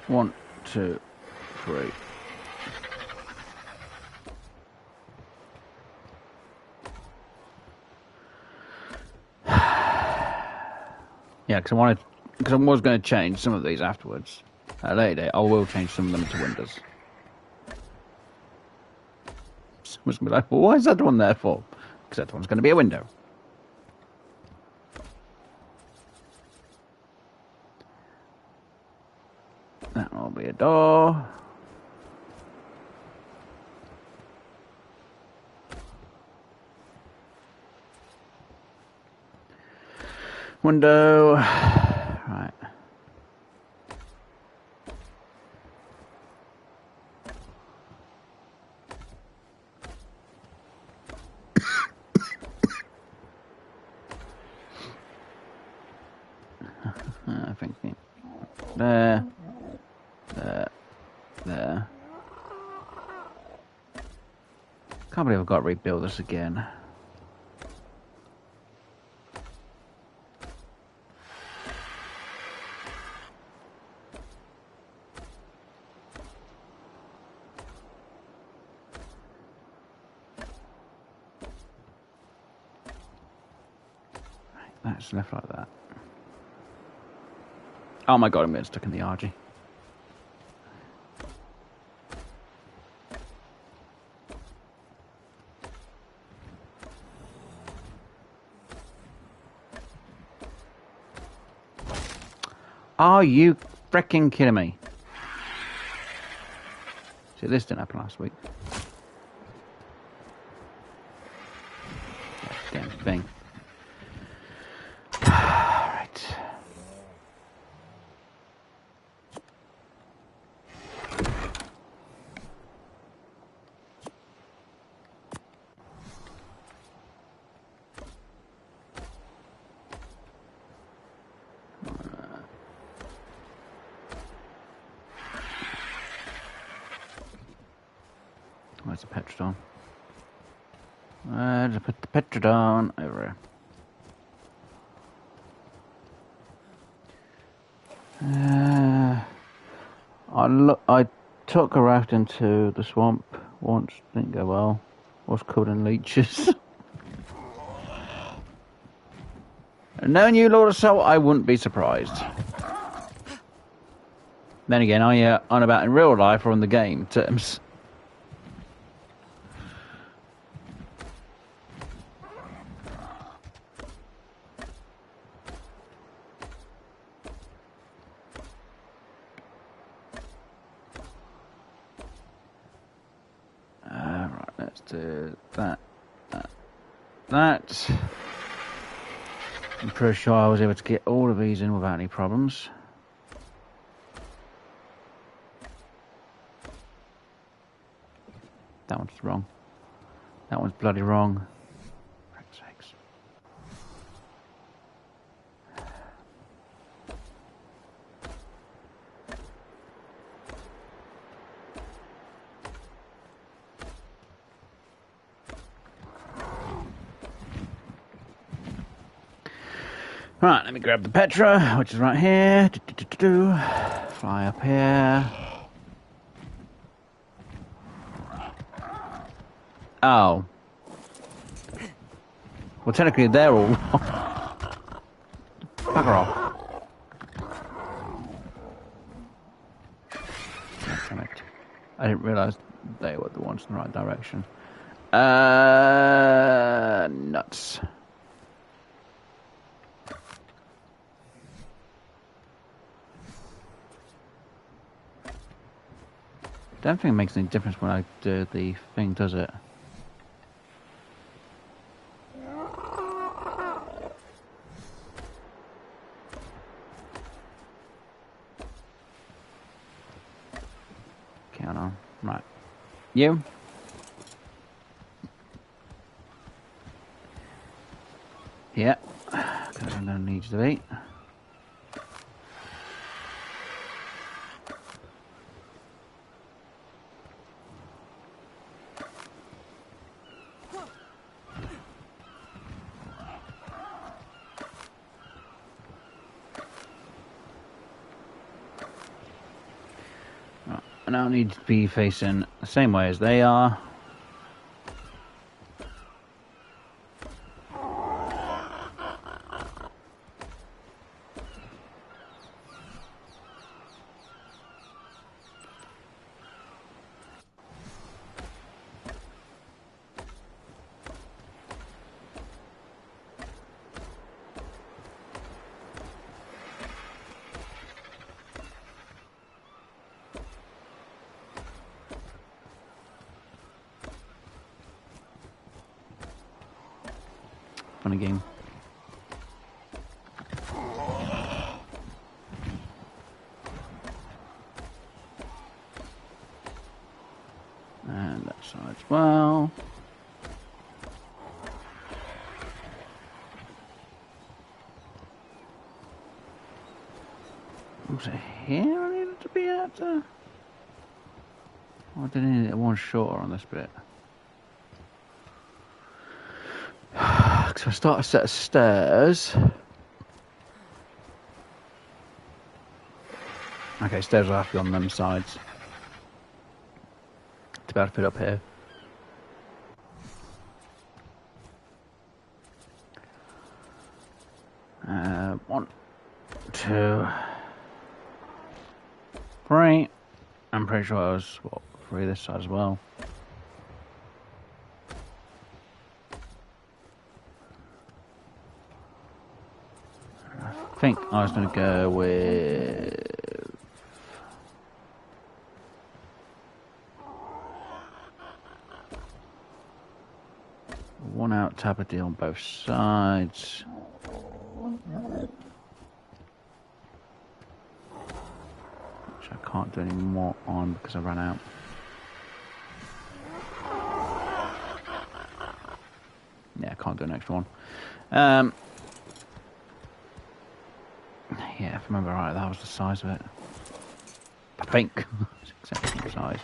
One, two, three. Yeah, because I was going to change some of these afterwards. At a later date, I will change some of them to windows. Someone's going to be like, well, why is that one there for? Because that one's going to be a window. That will be a door. Window. Right. I think there. Can't believe I've got to rebuild this again. That's left like that. Oh my god, I'm getting stuck in the RG. Are you freaking kidding me? See, this didn't happen last week. Damn thing. Right. Where's the Petrodon? Where did I put the Petrodon? Over here. I took a raft into the swamp once, didn't go well. Was covered in leeches. And knowing you, Lord of Soul, I wouldn't be surprised. Then again, are you on about in real life or in the game terms? Right, let's do that. That. I'm pretty sure I was able to get all of these in without any problems. That one's wrong. That one's bloody wrong. For heck's sakes. Right, let me grab the Petra, which is right here. Fly up here. Oh. Well, technically they're all wrong. Bugger off. Damn it. I didn't realise they were the ones in the right direction. Nuts. Don't think it makes any difference when I do the thing, does it? Count on. Right. You? Yeah. Because I'm going to need you to eat. And I'll need to be facing the same way as they are. Funny game. And that side as well. Was it here I needed to be at? Or did I need it one shorter on this bit? So I start a set of stairs. Okay, stairs will have to be on them sides to be able to fit up here. One, two, three. I'm pretty sure I was, what, three this side as well. I think I was going to go with one out tapity on both sides. Which I can't do any more on because I ran out. Yeah, I can't do an extra one. Yeah, if I remember right, that was the size of it. I think. It's exactly the size.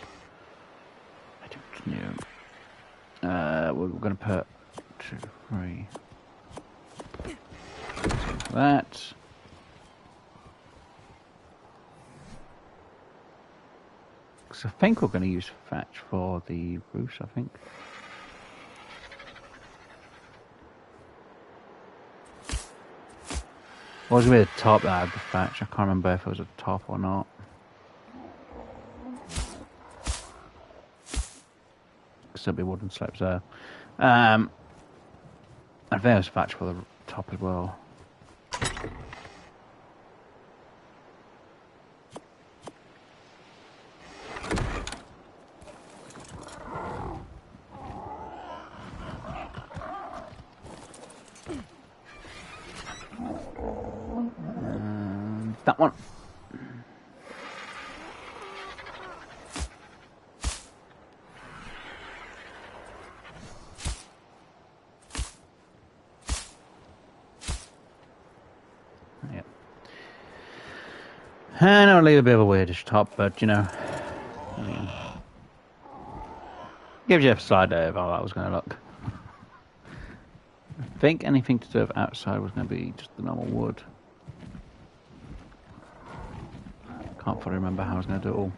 I don't know. We're going to put 2, 3. That. Because I think we're going to use thatch for the roofs, I think. What was with the top that had the thatch? I can't remember if it was a top or not. Because there'll be wooden slopes there. I think it was thatch for the top as well. That one. Yep. And I'll leave a bit of a weirdish top, but you know, I mean, gives you a side idea of how that was going to look. I think anything to do with outside was going to be just the normal wood. Can't fully remember how I was going to do it all.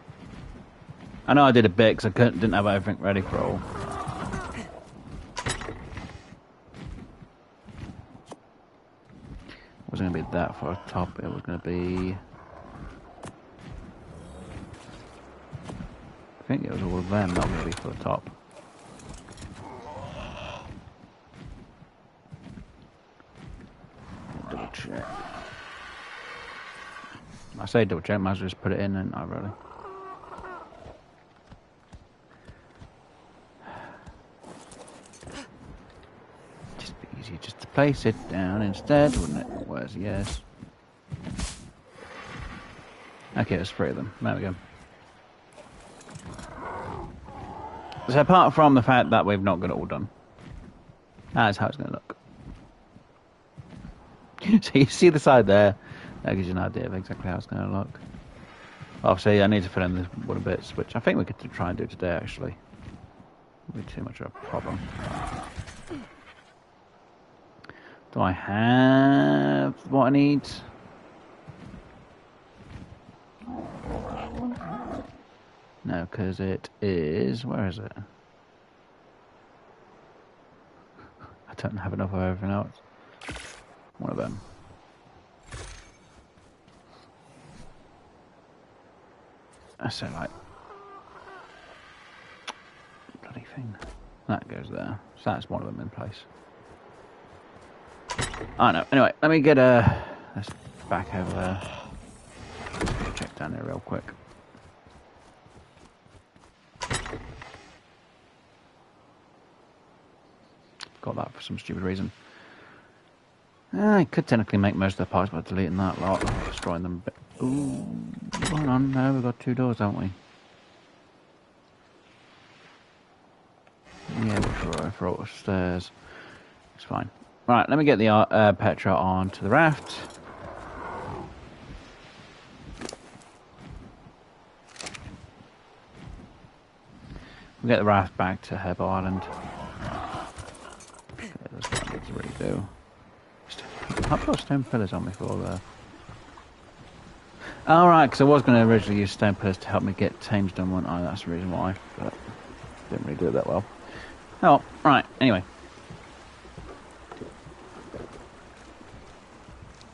I know I did a bit because I didn't have everything ready for all. It wasn't going to be that for a top, it was going to be... I think it was all of them, not going to be for the top. Double check. I say double check, might as well just put it in, and I really. Just be easier just to place it down instead, wouldn't it? Where's yes? Okay, there's 3 of them. There we go. So apart from the fact that we've not got it all done, that's how it's going to look. So you see the side there. That gives you an idea of exactly how it's going to look. Obviously, I need to fill in the wooden bits, which I think we could try and do today, actually. Wouldn't be too much of a problem. Do I have what I need? No, because it is... Where is it? I don't have enough of everything else. One of them. I say like... Bloody thing. That goes there. So that's one of them in place. I know. Anyway, let me get this back over there. Check down there real quick. Got that for some stupid reason. I could technically make most of the parts by deleting that lot, destroying them a bit. Ooh, hold on, no, we've got 2 doors, haven't we? Yeah, we'll throw upstairs. It's fine. Right, let me get the Petra onto the raft. We'll get the raft back to Herb Island. Okay, that's what I need to really do. I've got stone pillars on me for there. Alright, because I was going to originally use stone pillars to help me get tames done, wasn't I? That's the reason why, but didn't really do it that well. Oh, right, anyway.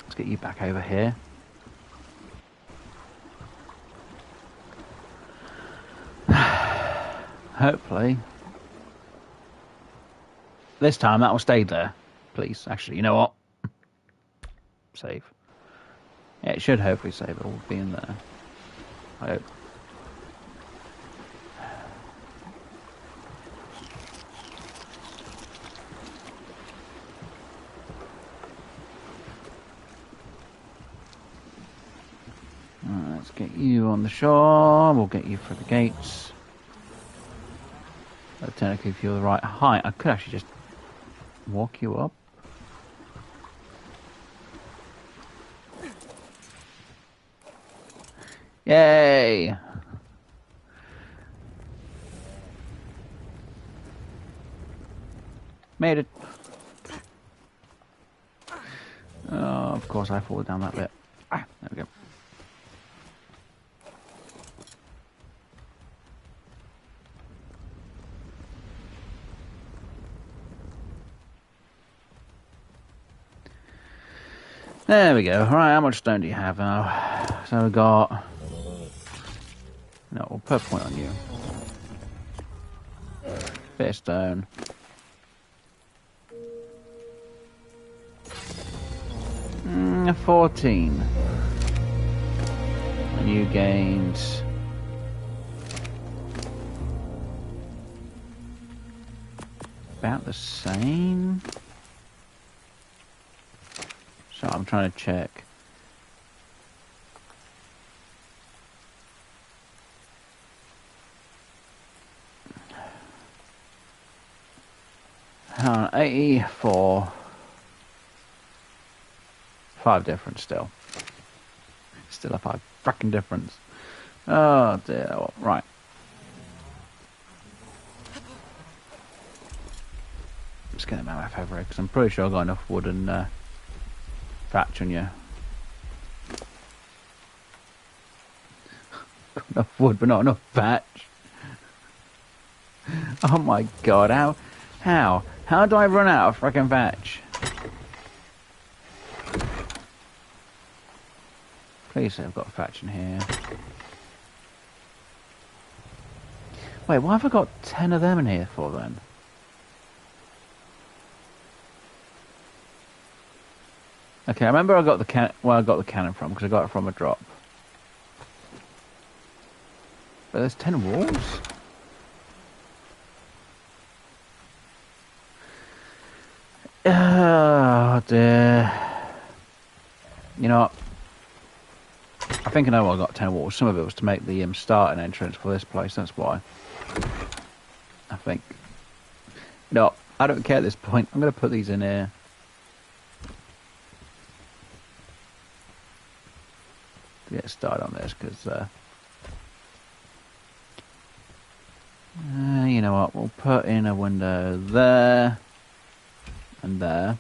Let's get you back over here. Hopefully. This time that will stay there. Please. Actually, you know what? Save. Yeah, it should hopefully save. It will be in there. I hope. Right, let's get you on the shore. We'll get you through the gates. Technically, if you're the right height, I could actually just walk you up. Yay! Made it. Oh, of course I fall down that bit. Ah, there we go. There we go. Right, how much stone do you have now? So we've got... No, we'll put a point on you. Bit of stone. Mm, 14. And you gained... about the same. So I'm trying to check. Hang on, 84. 5 difference still. Still a 5 fucking difference. Oh dear. Oh, right. Just get my map over here because I'm pretty sure I've got enough wood and thatch on you. Got enough wood, but not enough thatch. Oh my god, how do I run out of frickin' thatch? Please say I've got thatch in here. Wait, why have I got 10 of them in here for then? Okay, I remember I got the I got the cannon from because I got it from a drop. But there's 10 walls? Oh dear. You know what? I think I know why I got 10 walls. Some of it was to make the starting entrance for this place, that's why. I think. No, I don't care at this point. I'm going to put these in here. To get started on this, because... you know what? We'll put in a window there. And there.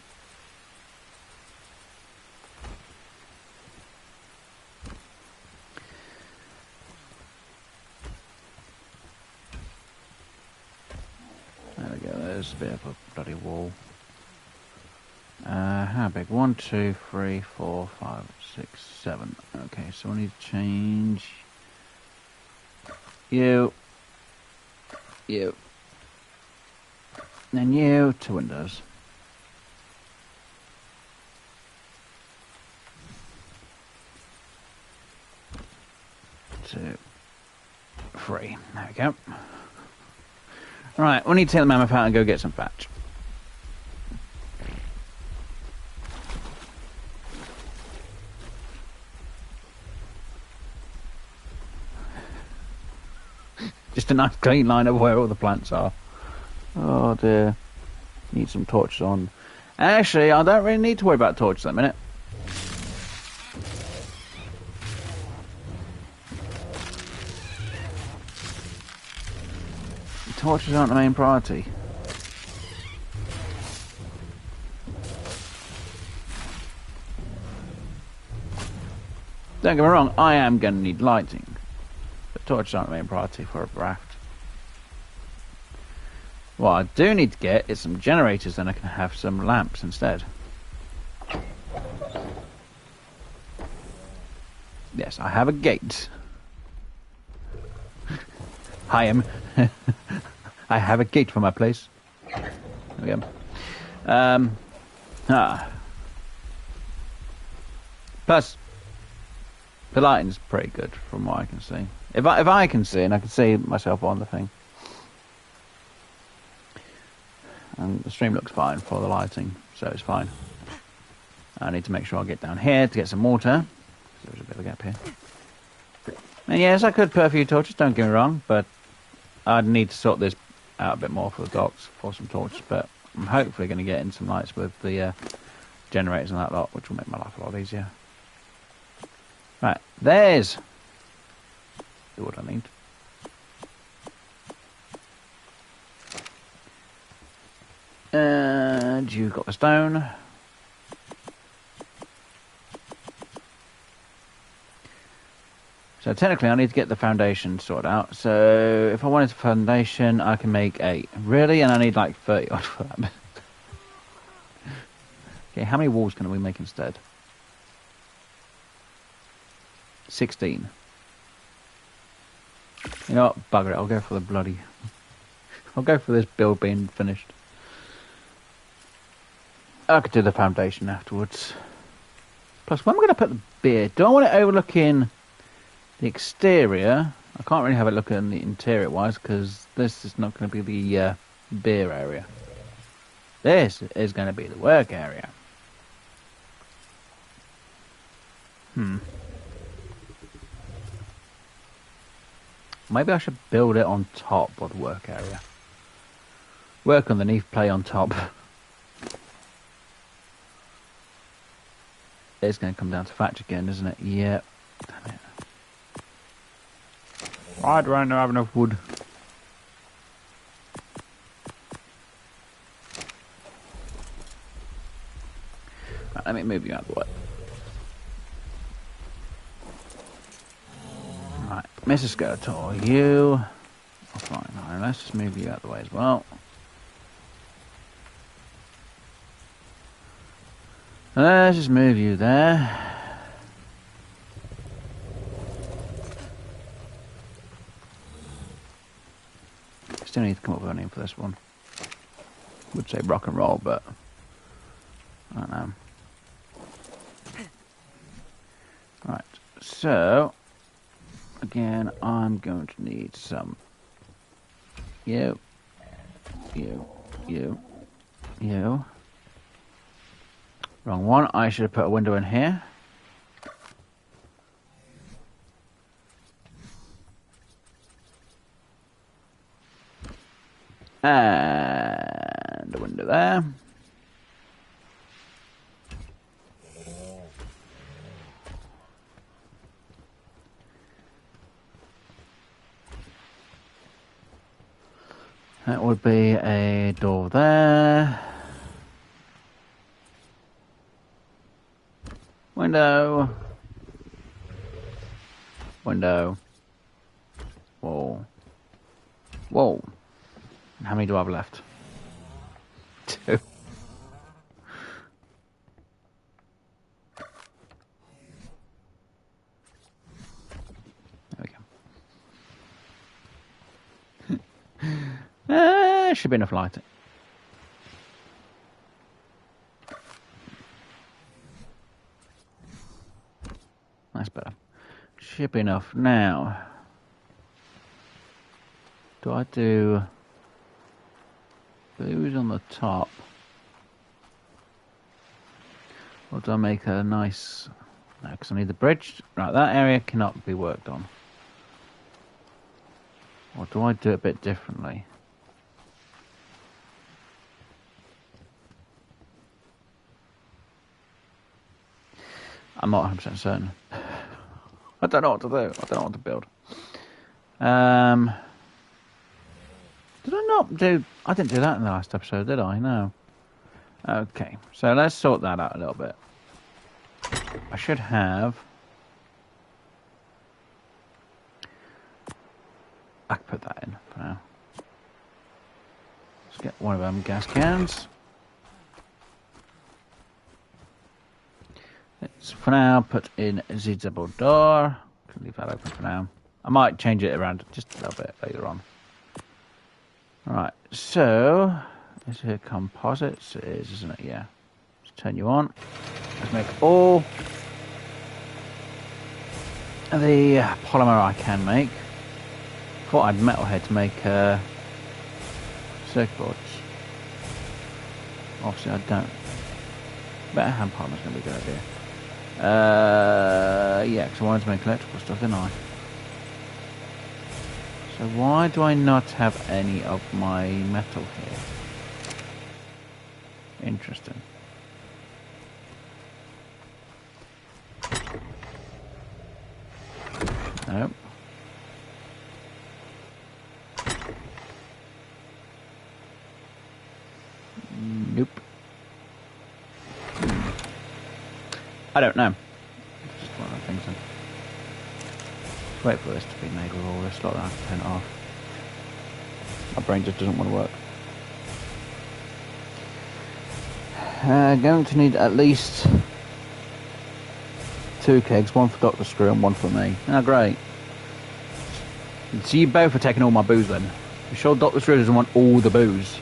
there's a bit of a bloody wall. How big? 1, 2, 3, 4, 5, 6, 7. Okay, so I need to change you, then you to windows. 2, 3. There we go. Right, we need to take the mammoth out and go get some thatch. Just a nice clean line of where all the plants are. Oh dear. Need some torches on. Actually, I don't really need to worry about torches at the minute. Torches aren't the main priority. Don't get me wrong, I am going to need lighting. But torches aren't the main priority for a raft. What I do need to get is some generators, then I can have some lamps instead. Yes, I have a gate. I have a gate for my place. There we go. Plus, the lighting's pretty good from what I can see. If I can see, and I can see myself on the thing. And the stream looks fine for the lighting, so it's fine. I need to make sure I get down here to get some water. There's a bit of a gap here. And yes, I could put a few torches, don't get me wrong, but I'd need to sort this out a bit more for the docks for some torches, but I'm hopefully going to get in some lights with the generators and that lot, which will make my life a lot easier. Right, there's the wood I need. And you've got the stone. So technically I need to get the foundation sorted out. So if I wanted a foundation, I can make 8. Really? And I need like 30 odd for that. Okay, how many walls can we make instead? 16. You know what? Bugger it. I'll go for the bloody... I'll go for this build being finished. I could do the foundation afterwards. Plus, where am I going to put the beer? Do I want it overlooking the exterior? I can't really have it look in the interior wise because this is not going to be the beer area. This is going to be the work area. Maybe I should build it on top of the work area. Work underneath, play on top. It's going to come down to thatch again, isn't it? Yep. Damn it. Why do I not have enough wood? Right, let me move you out of the way. Right, Mrs. Skeletor, you... Oh, fine, right, let's just move you out of the way as well. Let's just move you there. Still need to come up with a name for this one. Would say rock and roll, but I don't know. Right, so again, I'm going to need some you. Wrong one. I should have put a window in here. And a window there. That would be a door there. Window. Window. Wall. Wall. And how many do I have left? should be enough lighting. That's better. Should be enough. Now, do I do blues on the top? Or do I make a nice... No, because I need the bridge. Right, that area cannot be worked on. Or do I do it a bit differently? I'm not 100% certain. I don't know what to do. I don't know what to build. Did I not do... I didn't do that in the last episode, did I? No. Okay, so let's sort that out a little bit. I should have... I can put that in for now. Let's get one of them gas cans. Let's, for now, put in the double door. Can leave that open for now. I might change it around just a little bit later on. Right, so... Is it composites? It is, isn't it? Yeah. Let's turn you on. Let's make all the polymer I can make. Thought I'd metalhead to make circuit boards. Obviously I don't. Better hand polymer's going to be a good idea. Yeah, because I wanted to make electrical stuff, didn't I? So why do I not have any of my metal here? Interesting. Nope. Nope. I don't know. It's just one of the things then. Just wait for this to be made with all this lot, then I have to turn it off. My brain just doesn't want to work. Going to need at least 2 kegs, one for Dr. Screw and one for me. Oh, great. So you both are taking all my booze then? You sure Dr. Screw doesn't want all the booze?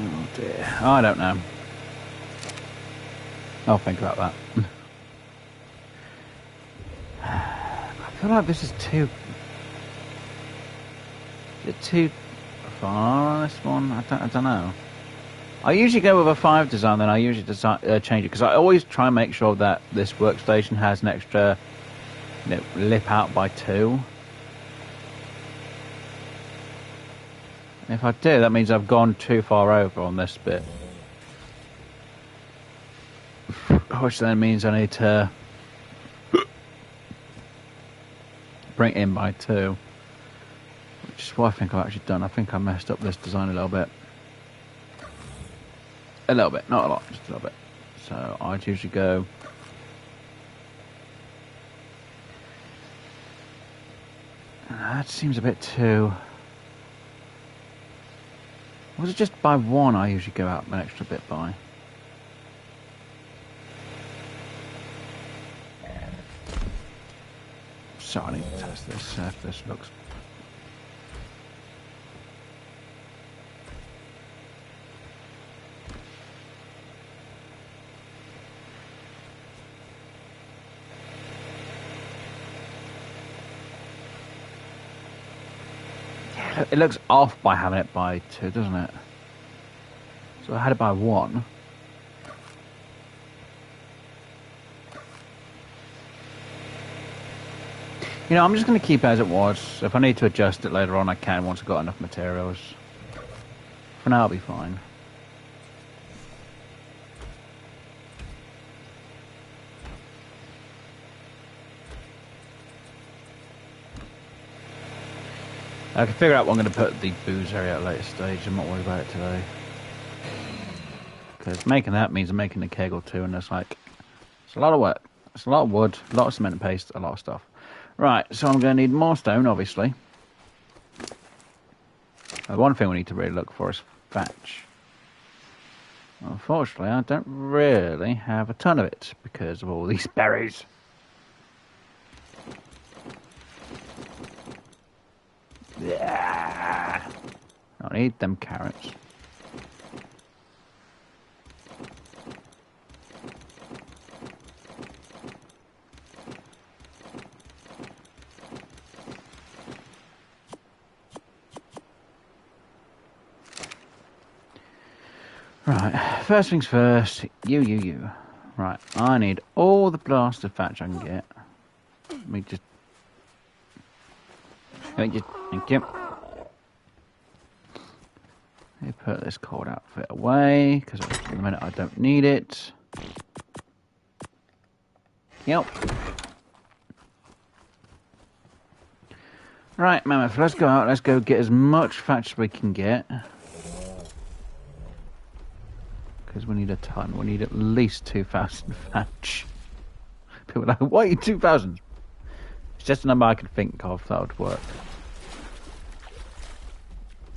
Oh dear. I don't know. I'll think about that. I feel like this is too far on this one. I don't know. I usually go with a 5 design, then I usually change it because I always try and make sure that this workstation has an extra, lip out by 2. If I do, that means I've gone too far over on this bit, which then means I need to bring it in by 2, which is what I think I've actually done. I think I messed up this design a little bit. A little bit, not a lot, just a little bit. So I'd usually go... That seems a bit too... Was it just by 1 I usually go out an extra bit by? So I need to test this, if this looks... Yeah, it looks off by having it by 2, doesn't it? So I had it by 1. I'm just going to keep it as it was. If I need to adjust it later on, I can once I've got enough materials. For now, I'll be fine. I can figure out what I'm going to put the booze area at a later stage. I'm not worried about it today. Because making that means I'm making a keg or 2, and it's like... It's a lot of work. It's a lot of wood, a lot of cement and paste, a lot of stuff. Right, so I'm going to need more stone, obviously. One thing we need to really look for is thatch. Unfortunately, I don't really have a ton of it because of all these berries. Yeah. I need them carrots. Right, first things first, you. Right, I need all the blasted thatch I can get. Let me just... thank you. Let me put this cold outfit away, because at the minute I don't need it. Yep. Right, Mammoth, let's go out, let's go get as much thatch as we can get. Because we need a ton. We need at least 2,000 thatch. People are like, why are you 2,000? It's just a number I could think of that would work.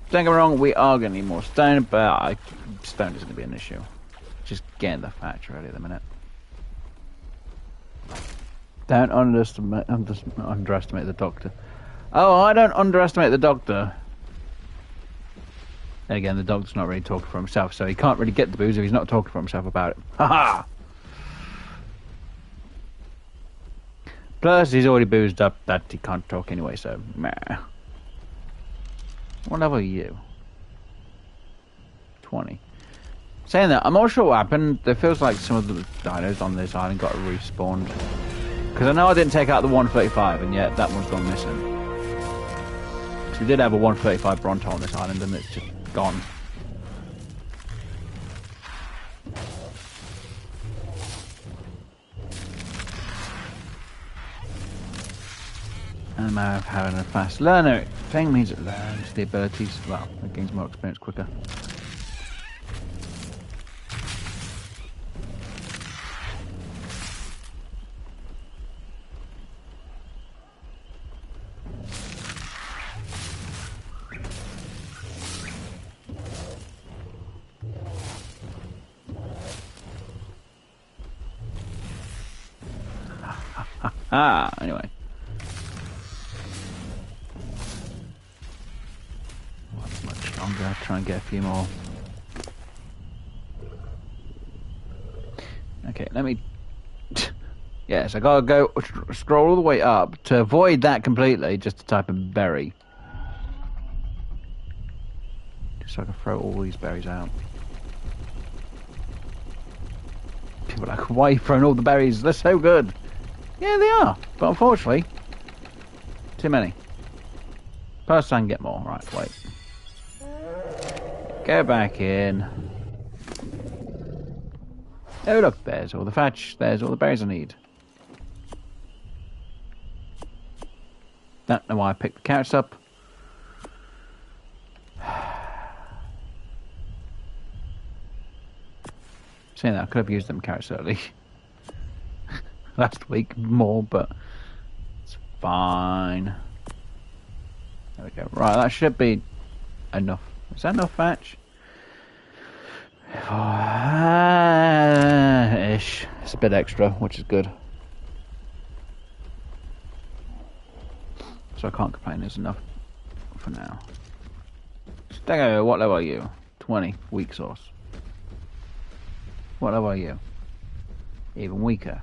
Don't get me wrong, we are going to need more stone, but stone isn't going to be an issue. Just getting the thatch ready at the minute. Don't underestimate the doctor. Oh, I don't underestimate the doctor. Again, the doctor's not really talking for himself, so he can't really get the booze if he's not talking for himself about it. Haha! Plus, he's already boozed up that he can't talk anyway, so meh. What level are you? 20. Saying that, I'm not sure what happened. It feels like some of the dinos on this island got respawned. Because I know I didn't take out the 135, and yet that one's gone missing. So we did have a 135 Bronto on this island, and it's just gone. And now having a fast learner thing means it learns the abilities. Well, it gains more experience quicker. Anyway. Much longer, I'll try and get a few more. Okay, let me... Yes, I gotta go scroll all the way up to avoid that completely, just to type in berry. Just so I can throw all these berries out. People are like, why are you throwing all the berries? They're so good. Yeah, they are, but unfortunately, too many. Plus, I can get more. Right, wait. Go back in. Oh, look, there's all the thatch. There's all the berries I need. Don't know why I picked the carrots up. Saying that, I could have used them carrots early. Last week more, but it's fine. There we go. Right, that should be enough. Is that enough thatch? Ish. It's a bit extra, which is good. So I can't complain, there's enough for now. Stego, what level are you? 20. Weak sauce. What level are you? Even weaker.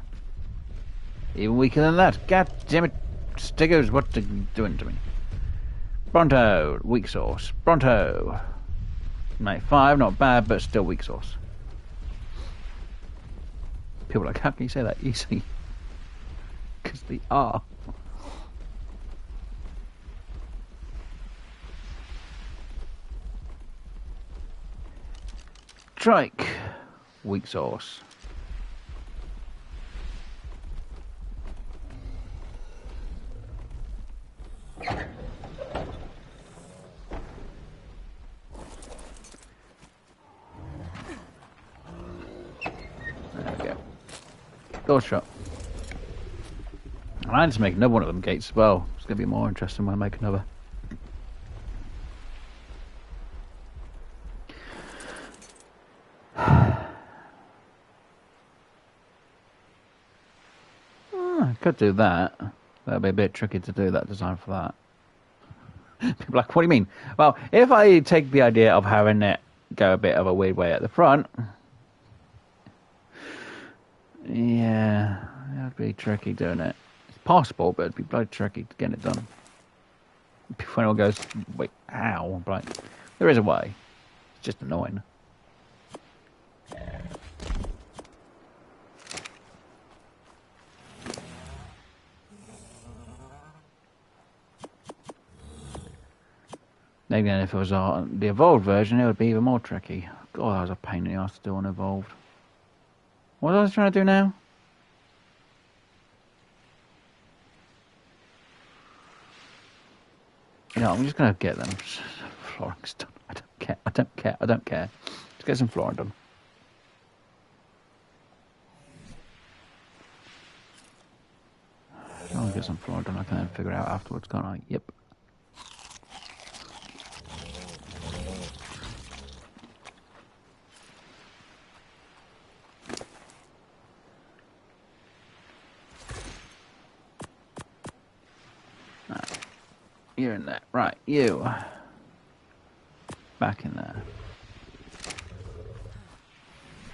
Even weaker than that. God damn it. Stigos, what are you doing to me? Bronto, weak sauce. Bronto. Mate, 5, not bad, but still weak sauce. People are like, how can you say that easy? Because they are. Trike, weak sauce. There we go. Door shut. I need to make another one of them gates as well. It's going to be more interesting when I make another. Could do that. That'd be a bit tricky to do that design for that. People are like, what do you mean? Well, if I take the idea of having it go a bit of a weird way at the front, yeah, it would be tricky doing it. It's possible, but it'd be bloody tricky to get it done. Before anyone goes, wait, how? I'm like, there is a way. It's just annoying. Maybe if it was the evolved version, it would be even more tricky. God, that was a pain in the ass to do on evolved. What was I trying to do now? You know, I'm just going to get them flooring done. I don't care. I don't care. I don't care. Let's get some flooring done. I'll get some flooring done. I can then figure it out afterwards, can't I? Yep. You're in there. Right, you. Back in there.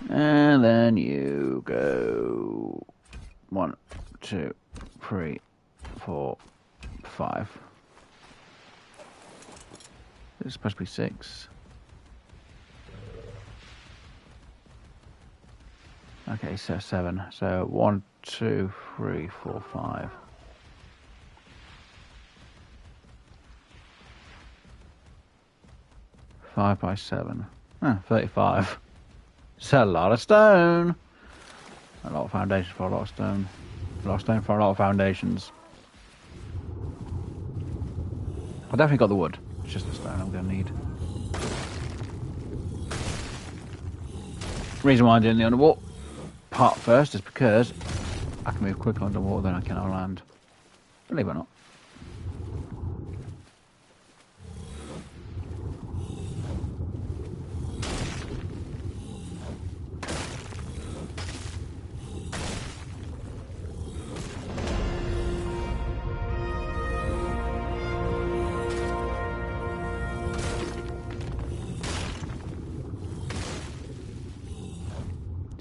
And then you go 1, 2, 3, 4, 5. It's supposed to be 6. Okay, so 7. So 1, 2, 3, 4, 5. 5 by 7. 35. It's a lot of stone. A lot of foundations for a lot of stone. A lot of stone for a lot of foundations. I definitely got the wood. It's just the stone I'm going to need. The reason why I'm doing the underwater part first is because I can move quicker underwater than I can on land. Believe it or not.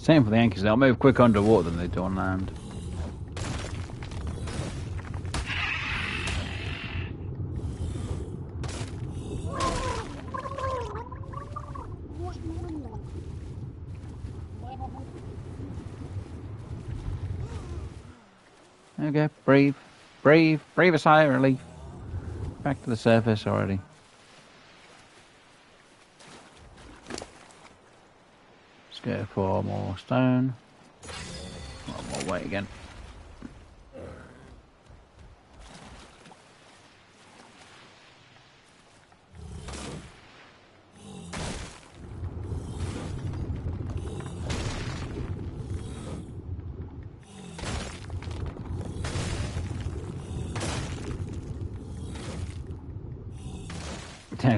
Same for the Yankees, they'll move quicker underwater than they do on land. Okay, breathe. Breathe. Breathe a sigh of relief. Back to the surface already. Let's go for more stone. One more weight again.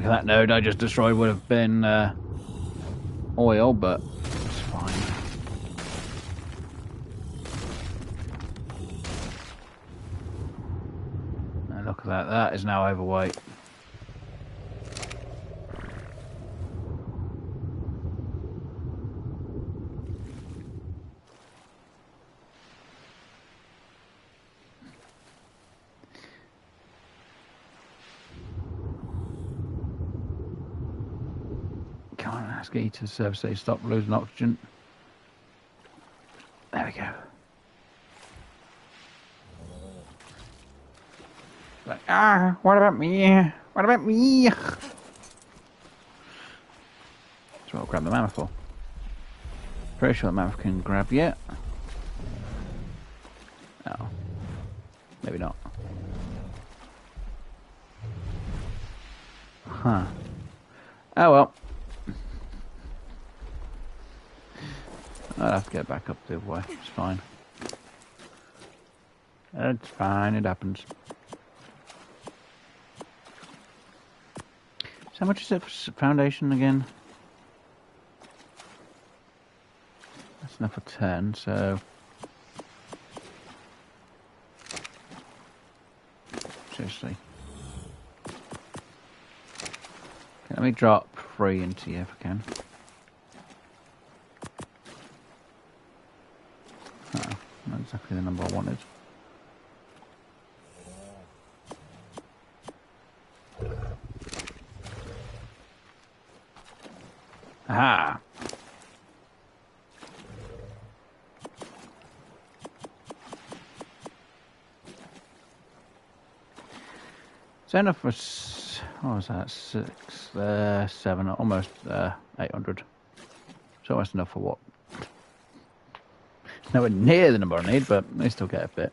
That node I just destroyed would have been oil, but it's fine. And look at that, that is now overweight. Let's get you to the surface so you stop losing oxygen. There we go. Like, what about me? What about me? That's what I'll grab the mammoth for. Pretty sure the mammoth can grab you. Oh. Maybe not. Huh. Oh well. I'll have to get back up the other way. It's fine. It's fine, it happens. So how much is it for foundation again? That's enough for 10, so... Seriously. Okay, let me drop 3 into you if I can. Oh, not exactly the number I wanted. Aha! Is that enough for, what was that, 6, 7, almost 800. It's almost enough for what? Nowhere near the number I need, but I still get a bit.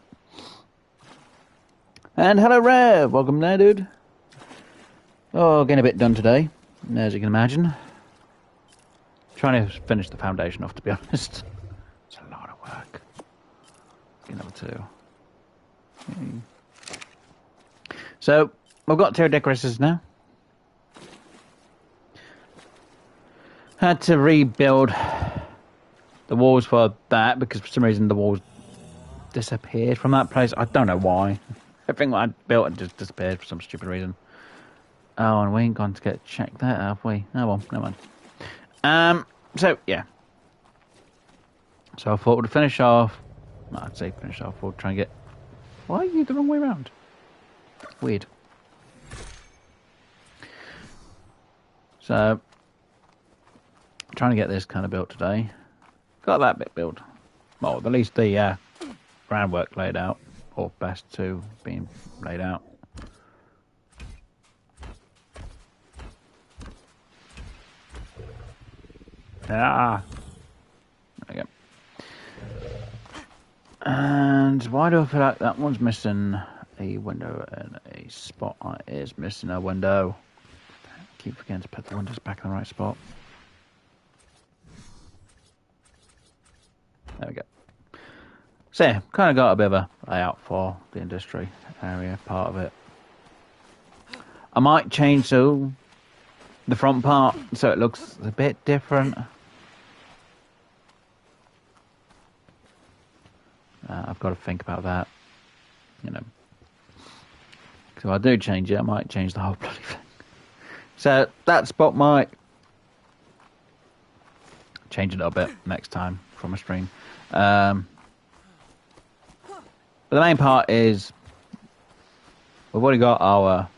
And hello Rev, welcome there dude. Oh, getting a bit done today, as you can imagine. Trying to finish the foundation off, to be honest. It's a lot of work. Get number 2. Okay. So, we've got 2 decorators now. Had to rebuild the walls for that because for some reason the walls disappeared from that place. I don't know why. Everything I built just disappeared for some stupid reason. Oh, and we ain't gone to get checked that, have we? Oh well, never mind. So yeah. So I thought we'd finish off. No, I'd say finish off. We'll try and get. Why are you the wrong way around? Weird. So trying to get this kind of built today. Got that bit built. Well, at least the groundwork laid out, or best to being laid out. Ah, there we go. And why do I feel like that one's missing a window and a spot? It is missing a window. I keep forgetting to put the windows back in the right spot. There we go. So yeah, kind of got a bit of a layout for the industry area part of it. I might change the front part so it looks a bit different. I've got to think about that, you know. So if I do change it, I might change the whole bloody thing. So that spot might change a little bit next time from a stream. But the main part is we've already got our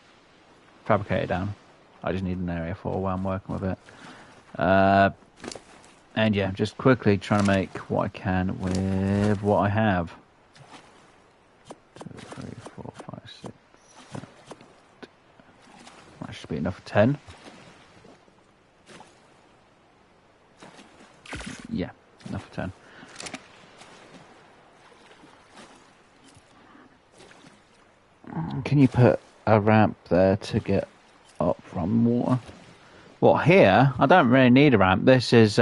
fabricator down. I just need an area for while I'm working with it. And yeah, just quickly trying to make what I can with what I have. 2, 3, 4, 5, 6, 7, 8. That should be enough for 10. Yeah, enough for 10. Can you put a ramp there to get up from water? Well, here, I don't really need a ramp. This is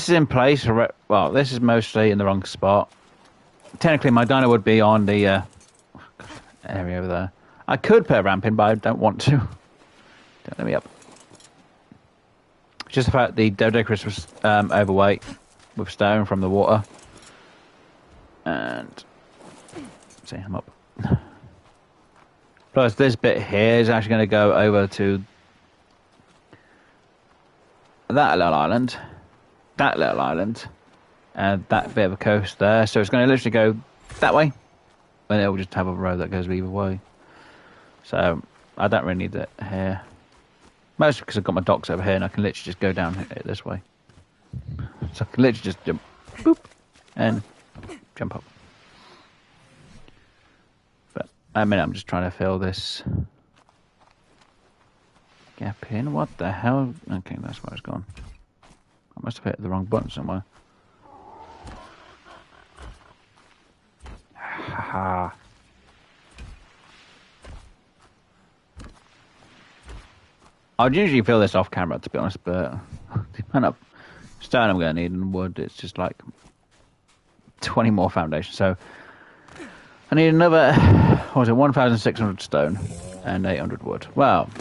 in place. Well, this is mostly in the wrong spot. Technically, my dino would be on the area over there. I could put a ramp in, but I don't want to. Don't let me up. It's just the fact the Dodecarus was overweight with stone from the water. And see, I'm up. Plus, this bit here is actually going to go over to that little island, and that bit of a coast there. So it's going to literally go that way, and it will just have a road that goes either way. So I don't really need it here. Mostly because I've got my docks over here, and I can literally just go down it this way. So I can literally just jump, boop, and jump up. But I mean, I'm just trying to fill this gap in. What the hell? Okay, that's where it's gone. I must have hit the wrong button somewhere. Haha. I'd usually fill this off camera, to be honest, but the amount of stone I'm going to need and wood, it's just like 20 more foundations. So I need another, what was it, 1,600 stone and 800 wood. Well,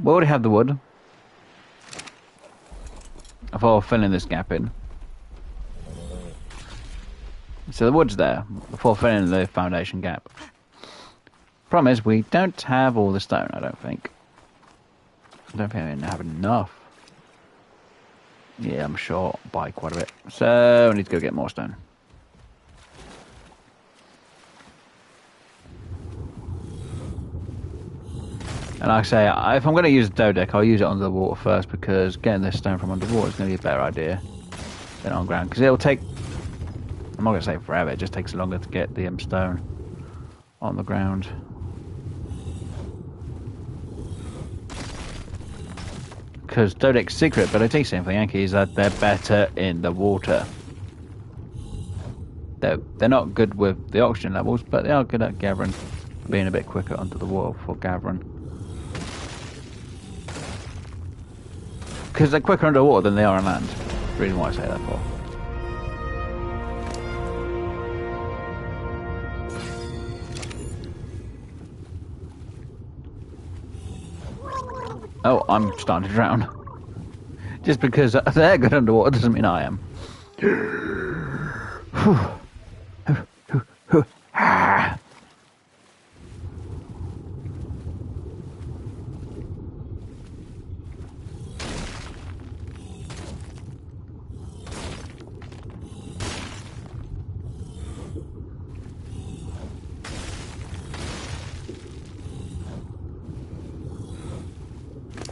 we already have the wood. I thought I'll fill in this gap in. So the wood's there, before filling in the foundation gap. Problem is, we don't have all the stone, I don't think. I don't think we have enough. Yeah, I'm short by quite a bit. So, I need to go get more stone. And like I say, if I'm going to use a dough deck, I'll use it under the water first, because getting this stone from underwater is going to be a better idea than on ground. Because it'll take, I'm not going to say forever, it just takes longer to get the stone on the ground. Because dough deck's secret, but I tell you something, Yankee, is that they're better in the water. They're not good with the oxygen levels, but they are good at gathering, being a bit quicker under the water for gathering. Because they're quicker underwater than they are on land. That's the reason why I say that for. Oh, I'm starting to drown. Just because they're good underwater doesn't mean I am.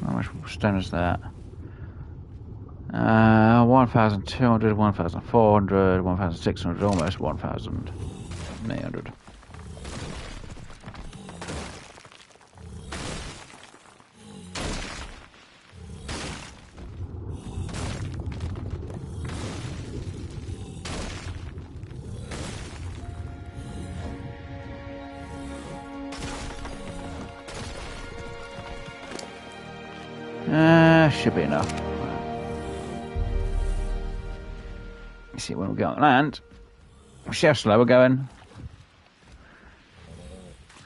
How much stone is that? 1,200, 1,400, 1,600, almost 1,800. Should be enough. You see, when we go on land, see how slow we're going.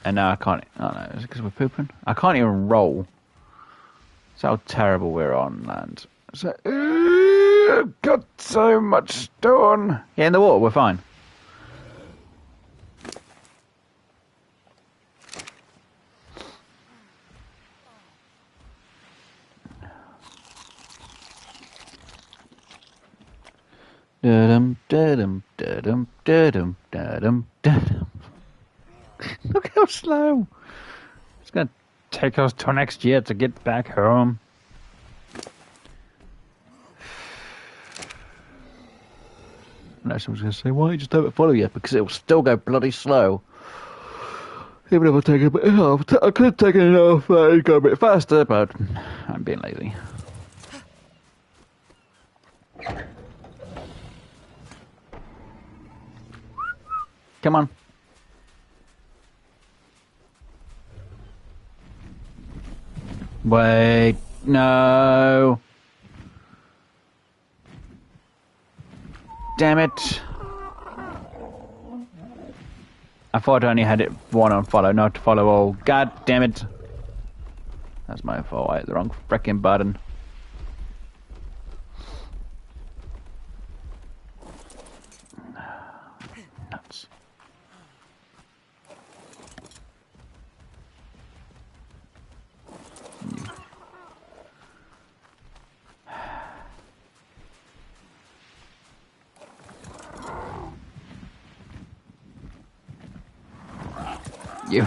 And now I can't. Oh no, is it because we're pooping? I can't even roll. That's how terrible we're on land. So, got so much stone. Yeah, in the water, we're fine. Da-dum, da-dum, da-dum, da-dum, da-dum, da-dum. Look how slow. It's going to take us till next year to get back home. I know someone's going to say, why just don't follow you? Because it will still go bloody slow. Even if I take a bit off, I could have taken it off and go a bit faster, but I'm being lazy. Come on. Wait, no. Damn it. I thought I only had it one on follow, not to follow all. God damn it. That's my fault. I hit the wrong frickin' button. Nuts. You.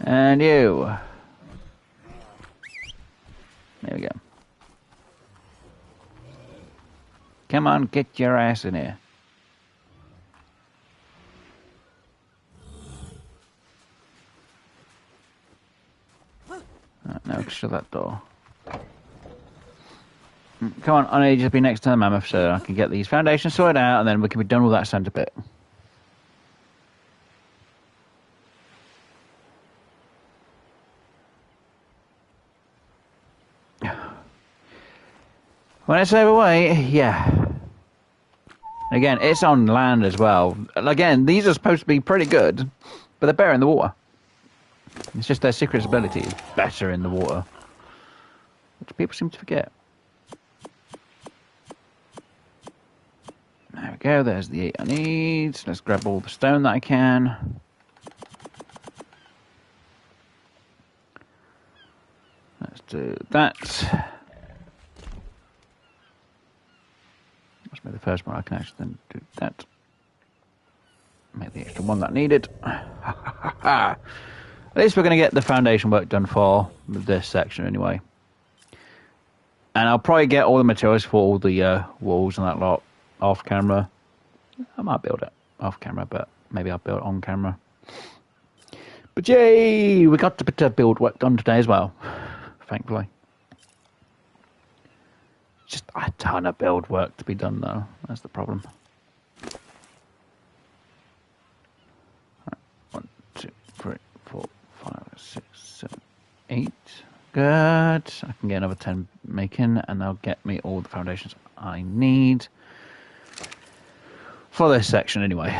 And you. There we go. Come on, get your ass in here. Right, now shut that door. Come on, I need you to be next to the mammoth so I can get these foundations sorted out and then we can be done with that centre bit. When it's overweight, yeah. Again, it's on land as well. Again, these are supposed to be pretty good, but they're better in the water. It's just their secret ability is better in the water, which people seem to forget. go. There's the 8 I need. Let's grab all the stone that I can. Let's do that. Let's make the first one. I can actually then do that. Make the extra one that I needed. At least we're going to get the foundation work done for this section anyway. And I'll probably get all the materials for all the walls and that lot off camera. I might build it off camera, but maybe I'll build it on camera. But yay! We got a bit of build work done today as well, thankfully. Just a ton of build work to be done though. That's the problem. Right. 1, 2, 3, 4, 5, 6, 7, 8. Good. I can get another 10 making, and they'll get me all the foundations I need for this section anyway.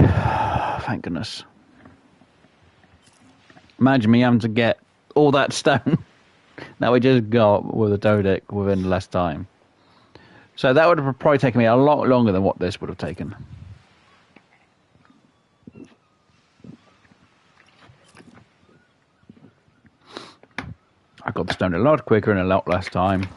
Thank goodness. Imagine me having to get all that stone that we just got with a Dodic within less time. So that would have probably taken me a lot longer than what this would have taken. I got the stone a lot quicker and a lot less time.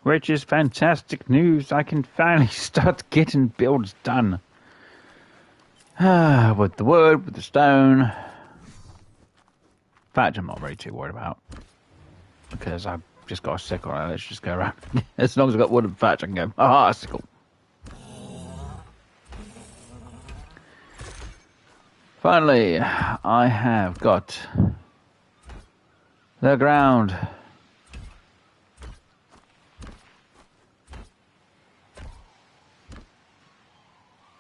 Which is fantastic news. I can finally start getting builds done. With the wood, with the stone. In fact, I'm not really too worried about. Because I've just got a sickle. Let's just go around. As long as I've got wood and thatch, I can go, ah, sickle. Finally, I have got the ground.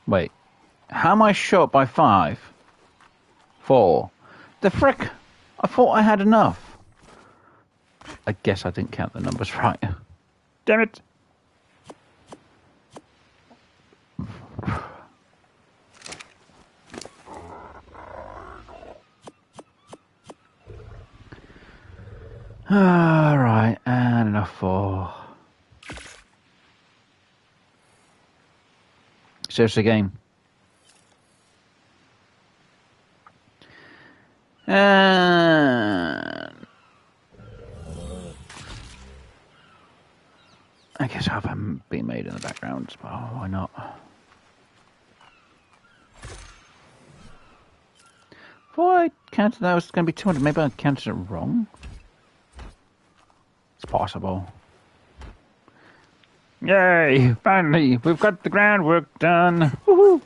Wait, how am I short by 5? 4. The frick! I thought I had enough. I guess I didn't count the numbers right. Damn it! Alright, and enough for... Seriously, game. And... I guess I'll have them being made in the background. Oh, why not? Before I counted that was going to be 200, maybe I counted it wrong. It's possible. Yay! Finally, we've got the groundwork done. Woohoo!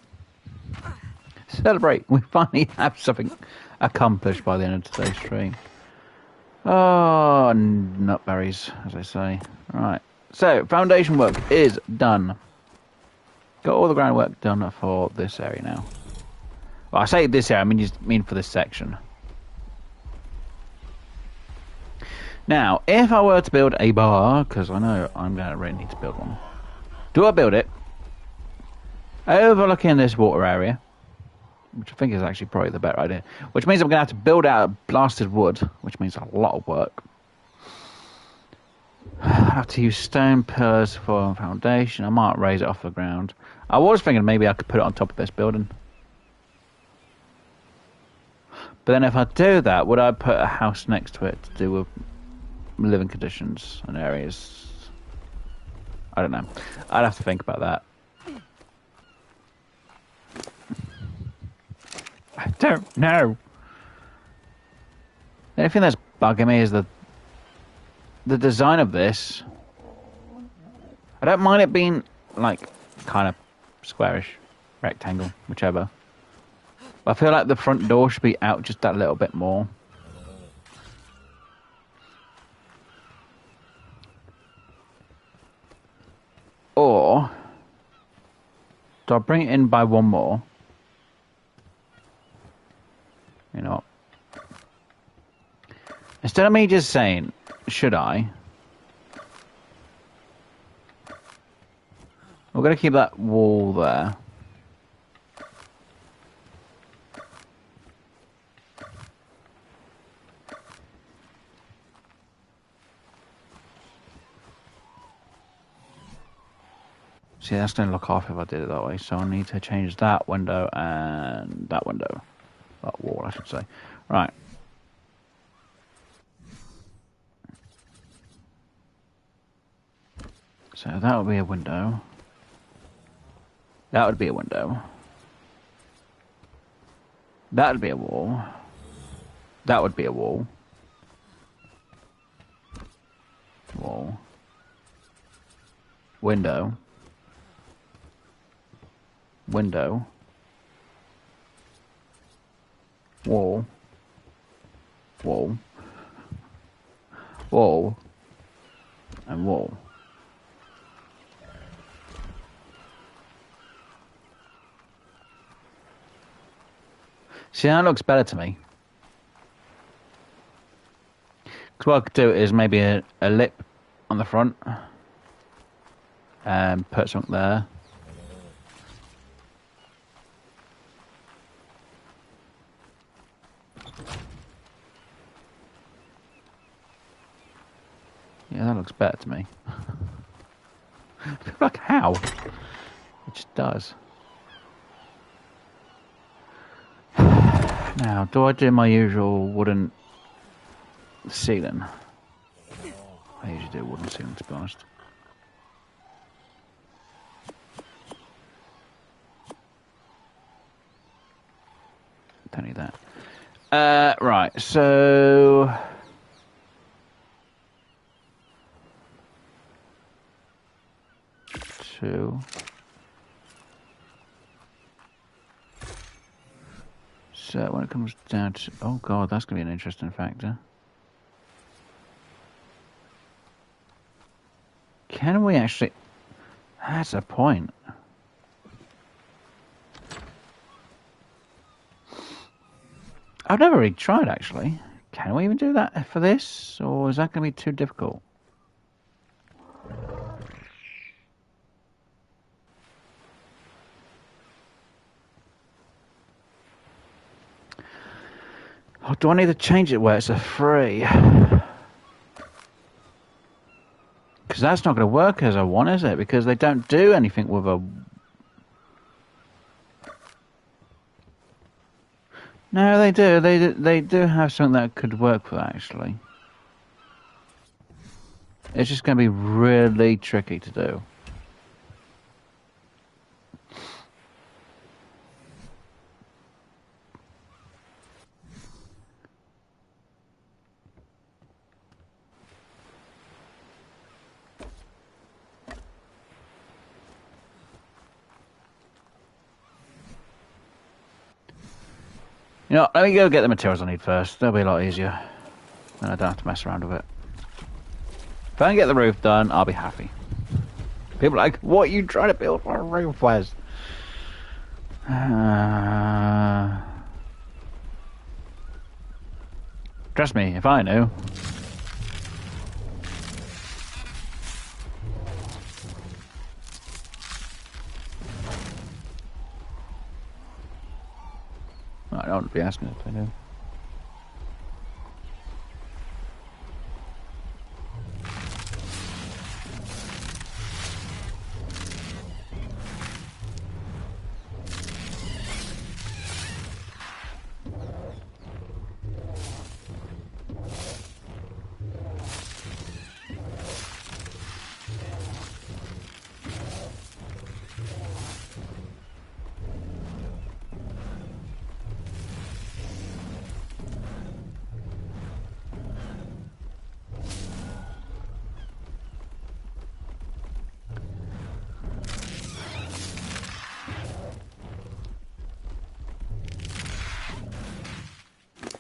Celebrate! We finally have something accomplished by the end of today's stream. Oh, nutberries, as I say. Right. So, foundation work is done. Got all the groundwork done for this area now. Well, I say this area, I mean for this section. Now, if I were to build a bar, because I know I'm going to really need to build one. Do I build it overlooking this water area? Which I think is actually probably the better idea. Which means I'm going to have to build out blasted wood, which means a lot of work. I have to use stone pillars for a foundation. I might raise it off the ground. I was thinking maybe I could put it on top of this building. But then if I do that, would I put a house next to it to do with living conditions and areas? I don't know. I'd have to think about that. I don't know. The only thing that's bugging me is the design of this. I don't mind it being like kind of squarish, rectangle, whichever. But I feel like the front door should be out just that little bit more. Or do I bring it in by one more? You know what? Instead of me just saying, should I? We're going to keep that wall there. See, that's going to look off if I did it that way, so I need to change that window and that window. That wall, I should say. Right. So that would be a window. That would be a window. That would be a wall. That would be a wall. Wall. Window. Window. Wall. Wall. Wall. And wall. See, that looks better to me. Because what I could do is maybe a lip on the front. And put something there. Yeah, that looks better to me. Like how? It just does. Now, do I do my usual wooden ceiling? I usually do wooden ceiling, to be honest. Don't need that. Right, so... Two. So when it comes down to... Oh god, that's going to be an interesting factor. Can we actually... That's a point. I've never really tried, actually. Can we even do that for this? Or is that going to be too difficult? Oh, do I need to change it where it's a free? Because that's not going to work as I want, is it? Because they don't do anything with a... No, they do. They do have something that could work for that, actually. It's just going to be really tricky to do. You know, let me go get the materials I need first. That'll be a lot easier. Then I don't have to mess around with it. If I can get the roof done, I'll be happy. People are like, what are you trying to build for a roof, Wes? Trust me, if I knew. I don't want to be asking if I knew.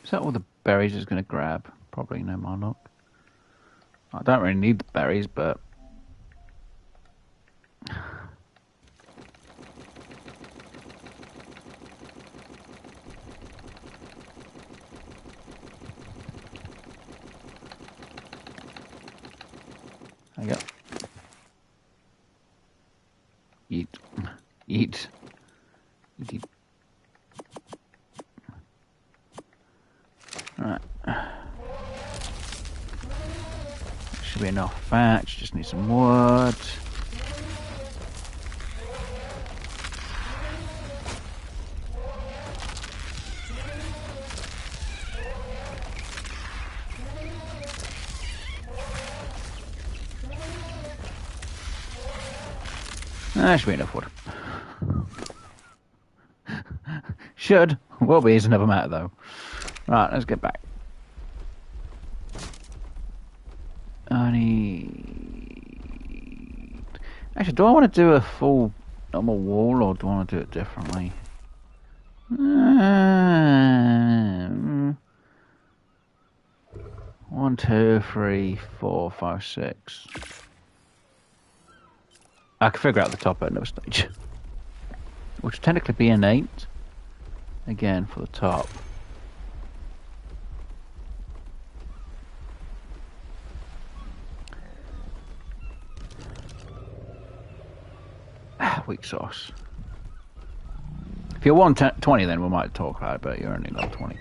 Is that all the berries is going to grab? Probably, no more luck. I don't really need the berries, but... There you go. Eat. Eat. Eat. Right. Should be enough thatch, just need some wood. That should be enough wood. Should. Will be, is another matter though. Right, let's get back. I need... Actually, do I want to do a full normal wall or do I want to do it differently? 1, 2, 3, 4, 5, 6. I can figure out the top at another stage. Which would technically be an 8. Again, for the top. Weak sauce. If you're 120, then we might talk about it, but you're only level 20.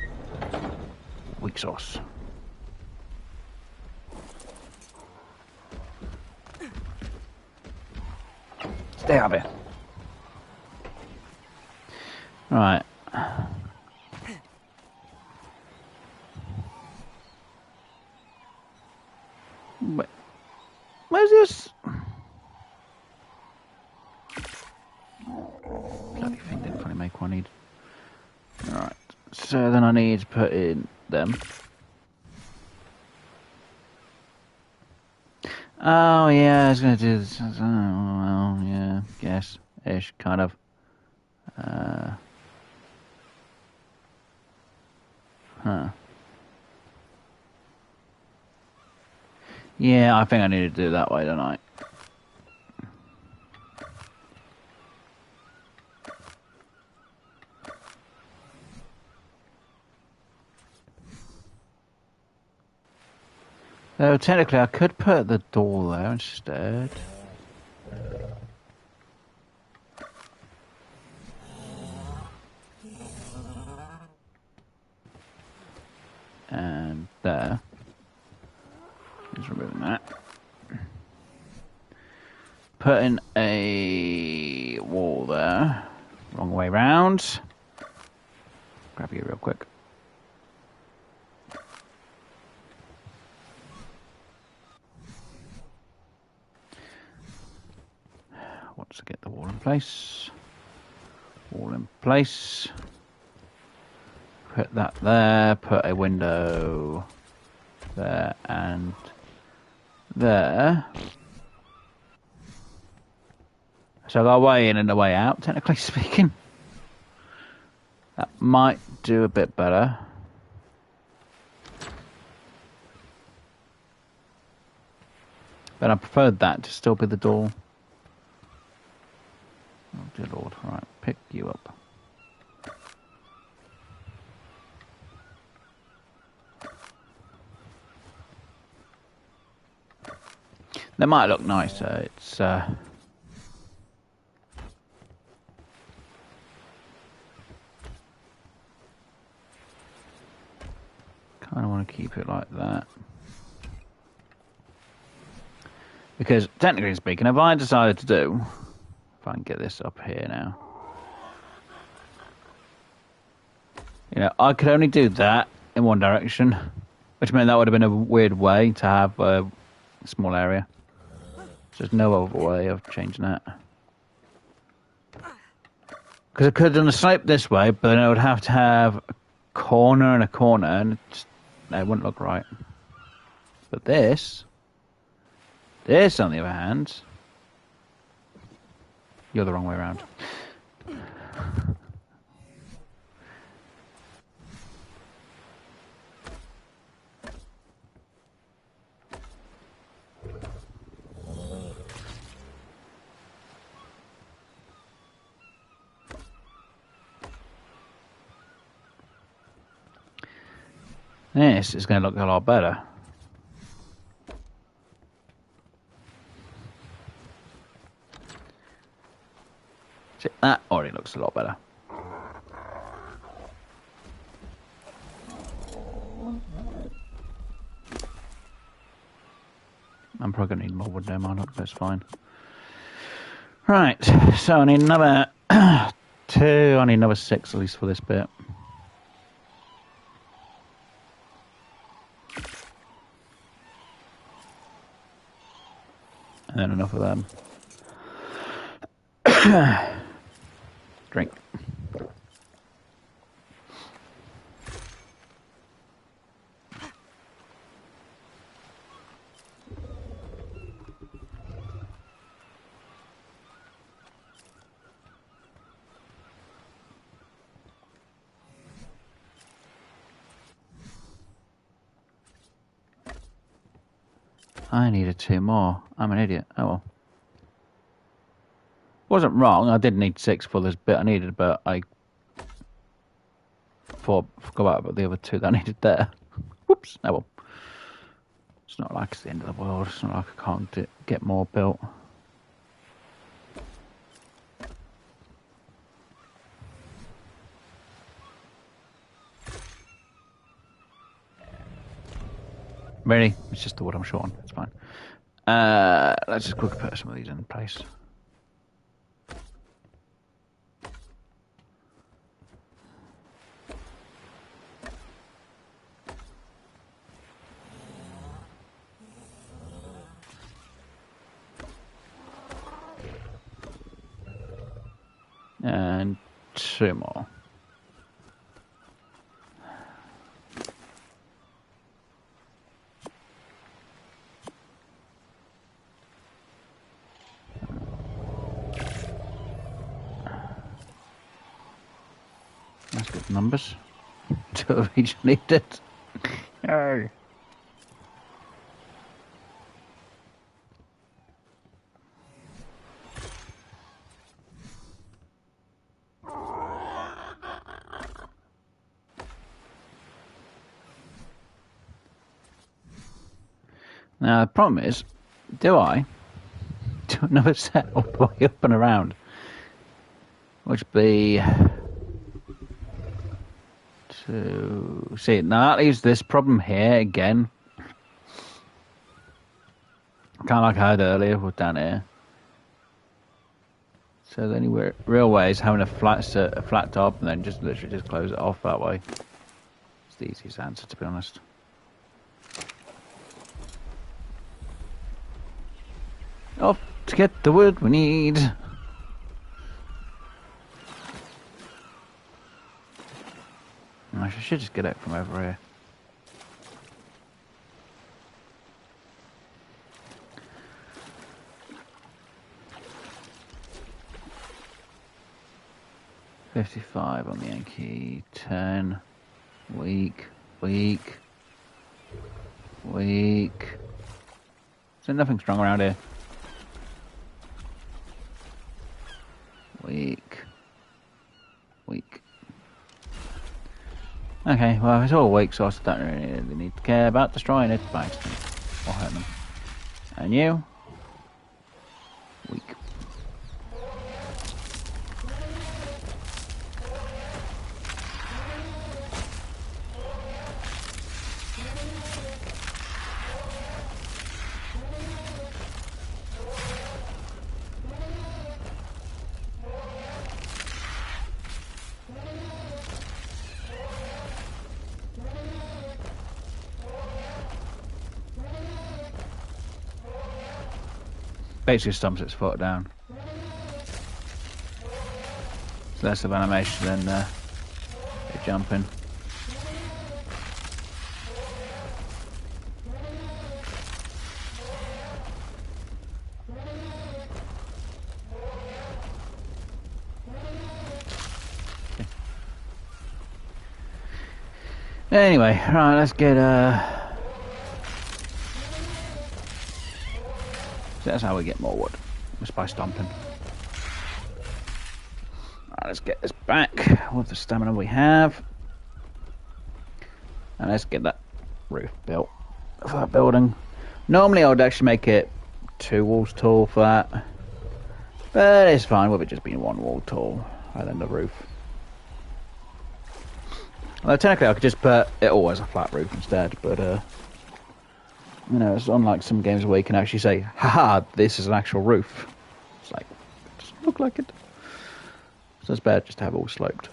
Weak sauce. Stay up here. Right. Wait. Where's this? Bloody thing didn't fully make what I need. Alright. So then I need to put in them. Oh yeah, I was gonna do this. Oh well, yeah, guess ish, kind of. Huh. Yeah, I think I need to do it that way, don't I? So technically, I could put the door there instead. And there. Just removing that. Putting a wall there. Wrong way round. Grab you real quick. Once I get the wall in place. Wall in place. Put that there. Put a window there and there. So I got a way in and a way out, technically speaking. That might do a bit better. But I preferred that to still be the door. Oh dear Lord, right, pick you up. They might look nicer, it's kind of want to keep it like that. Because technically speaking, if I decided to do, if I can get this up here now, you know, I could only do that in one direction, which meant that would have been a weird way to have a small area. There's no other way of changing that. Because I could have done a slope this way, but then I would have to have a corner and a corner, and it wouldn't look right. But this, on the other hand, you're the wrong way around. This is going to look a lot better. See, that already looks a lot better. I'm probably going to need more wood there, man. That's fine. Right, so I need another 2. I need another 6 at least for this bit. And then enough of them. Drink. I needed 2 more. I'm an idiot. Oh well. Wasn't wrong. I did need 6 for this bit I needed, but I forgot about the other 2 that I needed there. Whoops. Oh well. It's not like it's the end of the world. It's not like I can't get more built. Really? It's just the wood I'm short on. It's fine. Let's just quickly put some of these in place. And 2 more. That's good numbers. 2 of each needed. Yay. Now the problem is, do I do another set all the way up and around? Which would be to see now that leaves this problem here again. Kind of like I had earlier with down here. So the only real way is having a flat top and then just literally just close it off that way. It's the easiest answer, to be honest. Off to get the wood we need. I should just get it from over here. $55 on the Yankee. 10. Weak. Is there nothing strong around here? Weak. Okay, well, it's all weak, so I don't really need to care about destroying it by accident or hurting them. And you? Weak. Basically stomps its foot down. It's less of animation than it jumping. Okay. Anyway, right, let's get So that's how we get more wood, just by stomping. Alright, let's get this back with the stamina we have. And let's get that roof built for that building. Normally I would actually make it 2 walls tall for that. But it's fine with it just being 1 wall tall and then the roof. Although technically I could just put it all as a flat roof instead, but you know, it's unlike some games where you can actually say, haha, this is an actual roof. It's like, it doesn't look like it. So it's better just to have it all sloped.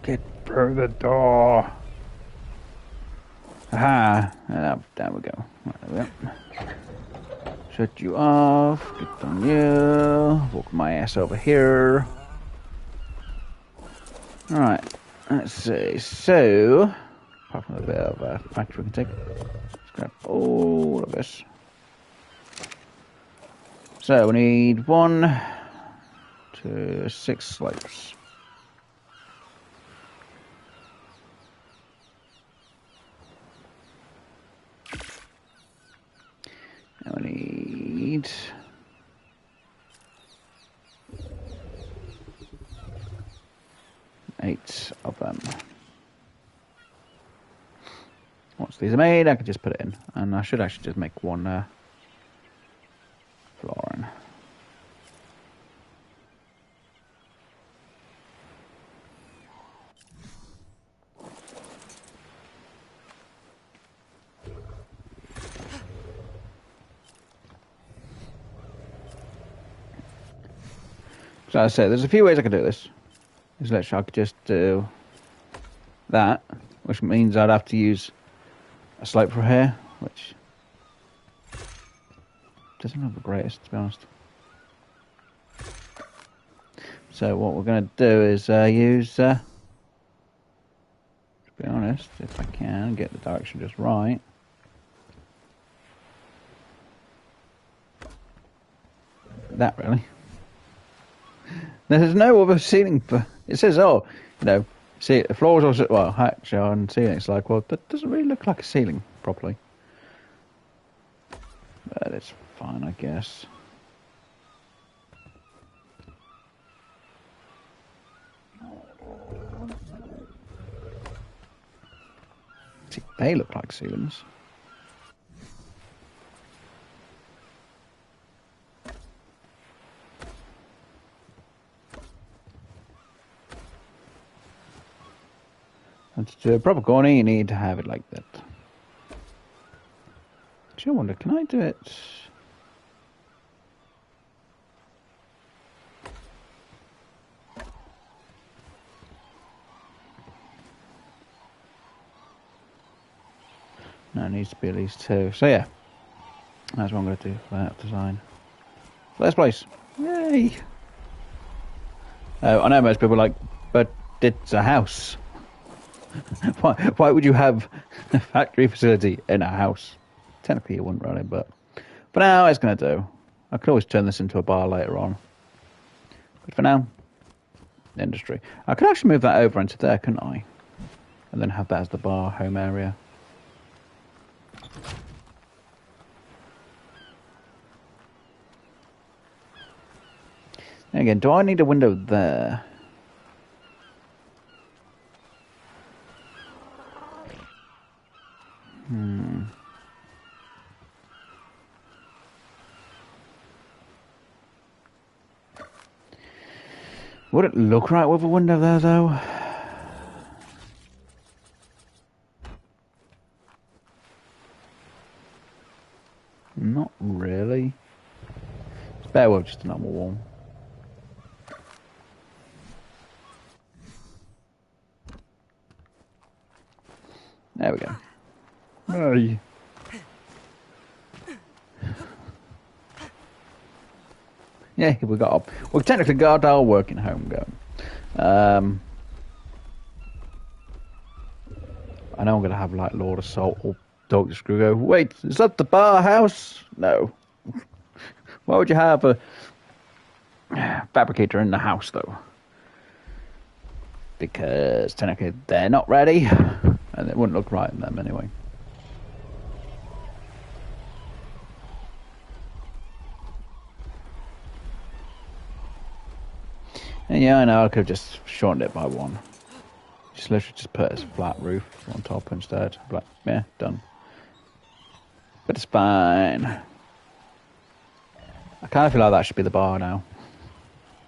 Get through the door. Aha! There we go. Right, shut you off. Get on you. Walk my ass over here. Alright. Let's see. So, apart from a bit of a factory we can take, let's grab all of this. So, we need 1 to 6 slopes. And we need 8 of them. Once these are made, I can just put it in. And I should actually just make 1 flooring. So I say, there's a few ways I can do this. Is literally I could just do that, which means I'd have to use a slope for here, which doesn't look the greatest, to be honest. So what we're going to do is use, to be honest, if I can get the direction just right. That really. There's no other ceiling for. It says, oh, you know, see, the floors are well, hatch on ceiling. It's like, well, that doesn't really look like a ceiling properly. But it's fine, I guess. See, they look like ceilings. And to do a proper corner, you need to have it like that. Actually, I wonder, can I do it? No, it needs to be at least 2. So yeah, that's what I'm going to do for that design. First place. Yay! I know most people are like, but it's a house. Why would you have a factory facility in a house? Technically you wouldn't really, but for now it's going to do. I could always turn this into a bar later on. But for now, industry. I could actually move that over into there, couldn't I? And then have that as the bar home area. And again, do I need a window there? Would it look right with a window there, though? Not really. It's better with just a normal wall. There we go. Hey. Yeah, we technically got our working home going. I know I'm going to have like Lord Assault or Dr. Screw go, wait, is that the bar house? No. Why would you have a fabricator in the house though? Because technically they're not ready and it wouldn't look right in them anyway. And yeah, I know I could have just shortened it by 1. Just literally just put a flat roof on top instead. Like, yeah, done. But it's fine. I kind of feel like that should be the bar now.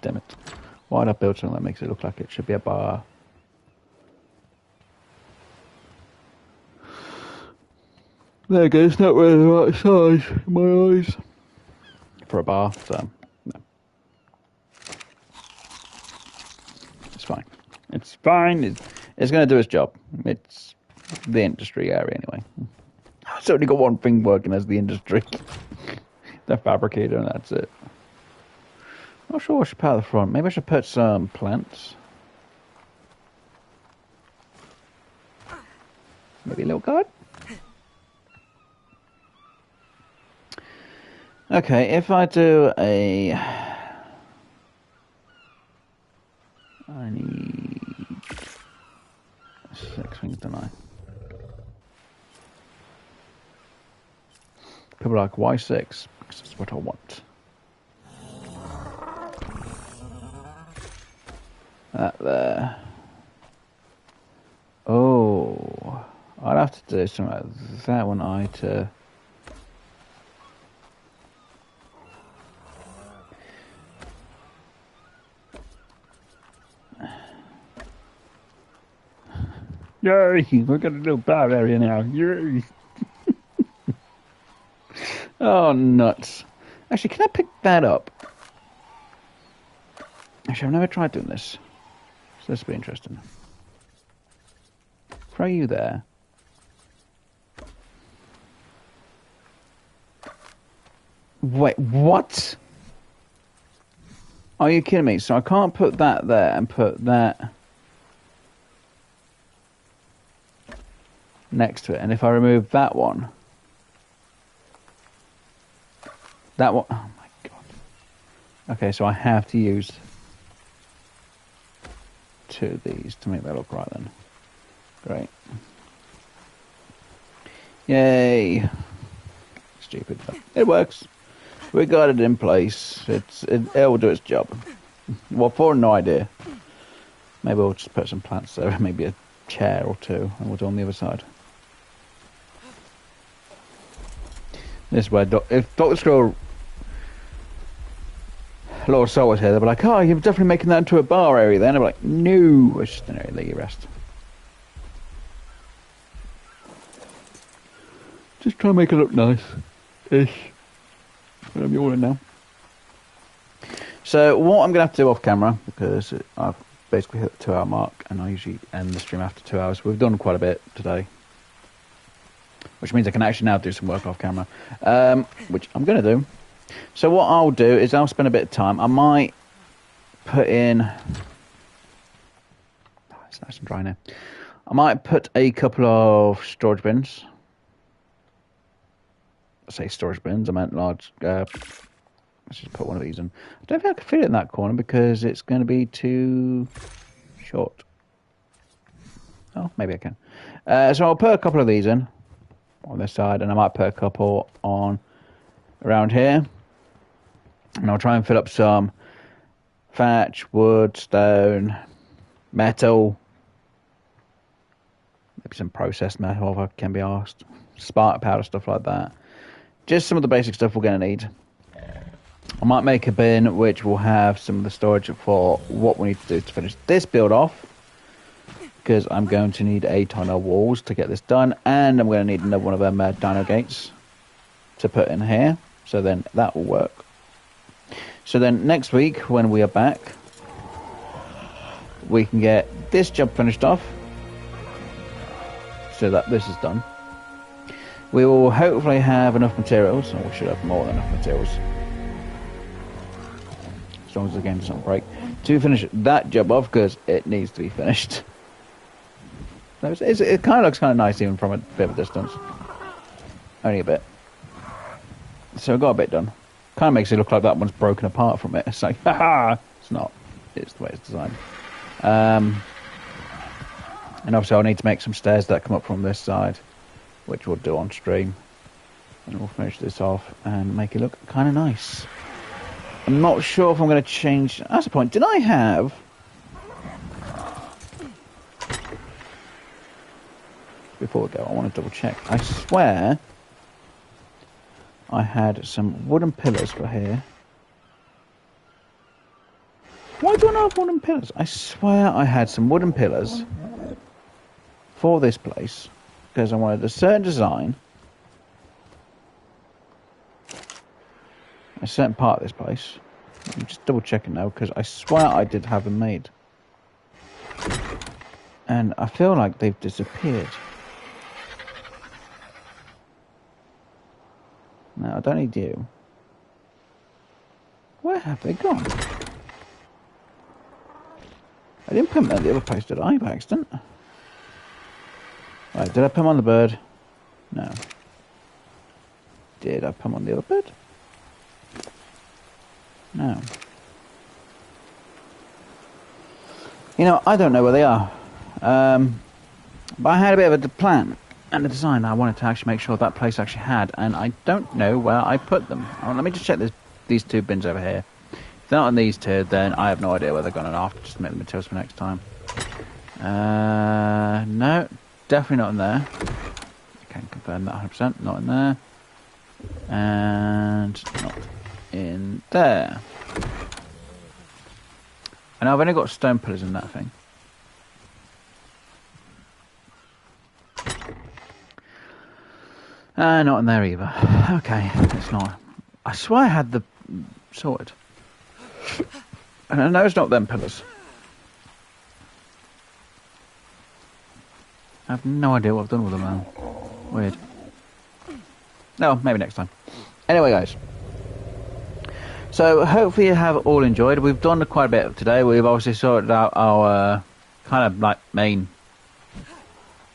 Damn it. Why did I build something that makes it look like it should be a bar? There you go, it's not really the right size in my eyes. For a bar, so, no. It's fine. It's fine. It's going to do its job. It's the industry area anyway. It's only got one thing working as the industry. The fabricator, and that's it. Not sure what I should put at the front. Maybe I should put some plants. Maybe a little garden. Okay, if I do a... I need 6 things, don't I? People are like, why 6? Because that's what I want. That there. Oh, I'd have to do something like that one to... Yay! We're got a little bar area now. Yay! Oh, nuts. Actually, can I pick that up? Actually, I've never tried doing this. So this will be interesting. Throw you there. Wait, what? Are you kidding me? So I can't put that there and put that next to it. And if I remove that one... That one... Oh my god. Okay, so I have to use 2 of these to make that look right then. Great. Yay. Stupid. It works. We got it in place. It'll do its job. Well, for no idea. Maybe we'll just put some plants there. Maybe a chair or 2. And we'll do on the other side. This is where if Dr. Scroll Lord Soul was here, they'd be like, oh, you're definitely making that into a bar area then. I'd be like, no, it's just an area that you rest. Just try and make it look nice-ish. I'm yawning now. So what I'm going to have to do off camera, because I've basically hit the 2-hour mark, and I usually end the stream after 2 hours. We've done quite a bit today. Which means I can actually now do some work off camera. Which I'm going to do. So what I'll do is I'll spend a bit of time. I might put in... Oh, it's nice and dry now. I might put a couple of storage bins. I say storage bins, I meant large... let's just put one of these in. I don't think I can fit it in that corner because it's going to be too short. Oh, maybe I can. So I'll put a couple of these in on this side, and I might put a couple on around here. And I'll try and fill up some thatch, wood, stone, metal, maybe some processed metal if I can be asked, spark powder, stuff like that. Just some of the basic stuff we're going to need. I might make a bin which will have some of the storage for what we need to do to finish this build off, because I'm going to need a ton of walls to get this done, and I'm going to need another one of them dino gates to put in here, so then that will work. So then next week when we are back, we can get this job finished off so that this is done. We will hopefully have enough materials, or we should have more than enough materials, as long as the game doesn't break, to finish that job off, because it needs to be finished. It kind of looks kind of nice even from a bit of a distance. Only a bit. So I got a bit done. Kind of makes it look like that one's broken apart from it. It's like, haha! It's not. It's the way it's designed. And obviously I'll need to make some stairs that come up from this side, which we'll do on stream. And we'll finish this off and make it look kind of nice. I'm not sure if I'm going to change... That's the point. Did I have... Before we go, I want to double check. I swear I had some wooden pillars for here. Why do I not have wooden pillars? I swear I had some wooden pillars for this place because I wanted a certain design, a certain part of this place. I'm just double checking now because I swear I did have them made. And I feel like they've disappeared. No, I don't need you. Where have they gone? I didn't put them at the other place, did I, by accident? Right, did I put them on the bird? No. Did I put them on the other bird? No. You know, I don't know where they are. But I had a bit of a plan and a design I wanted to actually make sure that place actually had, and I don't know where I put them. Oh, let me just check these two bins over here. If they're not in these two, then I have no idea where they're gone, and I'll have to just make the materials for next time. No, definitely not in there. I can confirm that 100%. Not in there. And not in there. And I've only got stone pillars in that thing. Not in there either. Okay, it's not. I swear I had the sorted. And I know it's not them pillars. I have no idea what I've done with them now. Weird. No, maybe next time. Anyway, guys. So, hopefully you have all enjoyed. We've done quite a bit today. We've obviously sorted out our kind of like main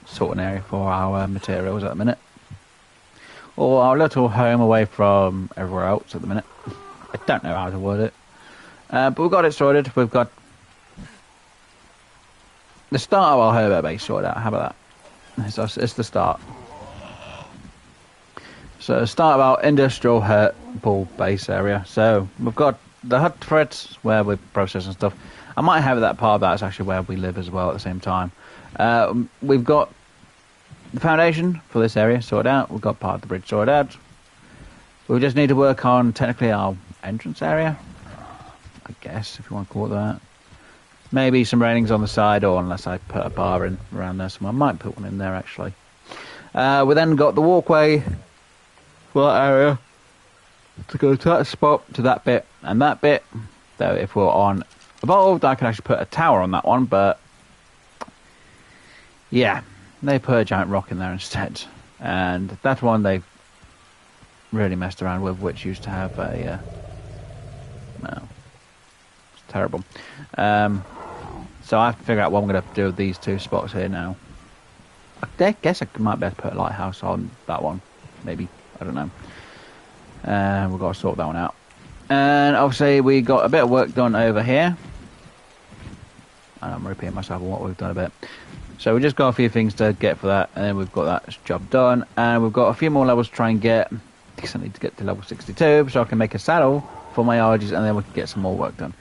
sorting area for our materials at the minute. Or our little home away from everywhere else at the minute. I don't know how to word it. But we've got it sorted. We've got the start of our herbo base sorted out. How about that? It's the start. So the start of our industrial herbal base area. So we've got the hut threads where we process and stuff. I might have that part of that. It's actually where we live as well at the same time. We've got the foundation for this area sorted out. We've got part of the bridge sorted out. We just need to work on technically our entrance area, I guess, if you want to call it that. Maybe some railings on the side, or unless I put a bar in around there somewhere. I might put one in there actually. We then got the walkway for that area to go to that spot, to that bit and that bit. So if we're on evolved, I can actually put a tower on that one, but yeah, they put a giant rock in there instead, and that one they've really messed around with, which used to have a well, it's terrible. So I have to figure out what I'm going to do with these two spots here now. I guess I might be able to put a lighthouse on that one, maybe, I don't know. We've got to sort that one out. And obviously we got a bit of work done over here, and I'm repeating myself on what we've done a bit. So we just got a few things to get for that, and then we've got that job done, and we've got a few more levels to try and get. I guess I need to get to level 62 so I can make a saddle for my RGs, and then we can get some more work done.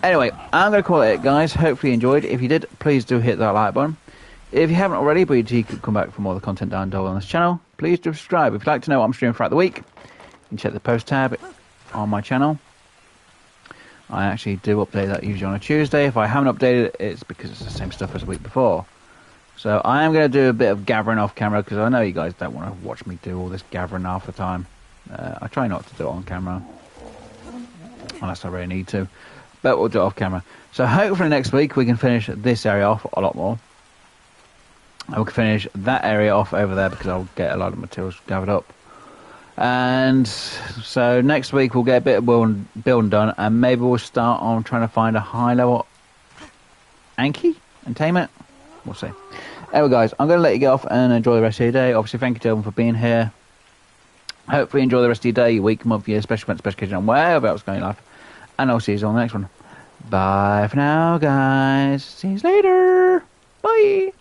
Anyway, I'm going to call it, guys. Hopefully you enjoyed. If you did, please do hit that like button. If you haven't already, but you could come back for more of the content down below on this channel, please do subscribe. If you'd like to know what I'm streaming throughout the week, you can check the post tab on my channel. I actually do update that usually on a Tuesday. If I haven't updated it, it's because it's the same stuff as the week before. So I am going to do a bit of gathering off camera, because I know you guys don't want to watch me do all this gathering half the time. I try not to do it on camera, unless I really need to. But we'll do it off camera. So hopefully next week we can finish this area off a lot more. And we can finish that area off over there, because I'll get a lot of materials gathered up. And so next week we'll get a bit of building done, and maybe we'll start on trying to find a high level Anki and tame it. We'll see. Anyway, guys, I'm going to let you get off and enjoy the rest of your day. Obviously, thank you to everyone for being here. Hopefully, enjoy the rest of your day, your week, month, year, special event, special occasion, and wherever else going in life. And I'll see you on the next one. Bye for now, guys. See you later. Bye.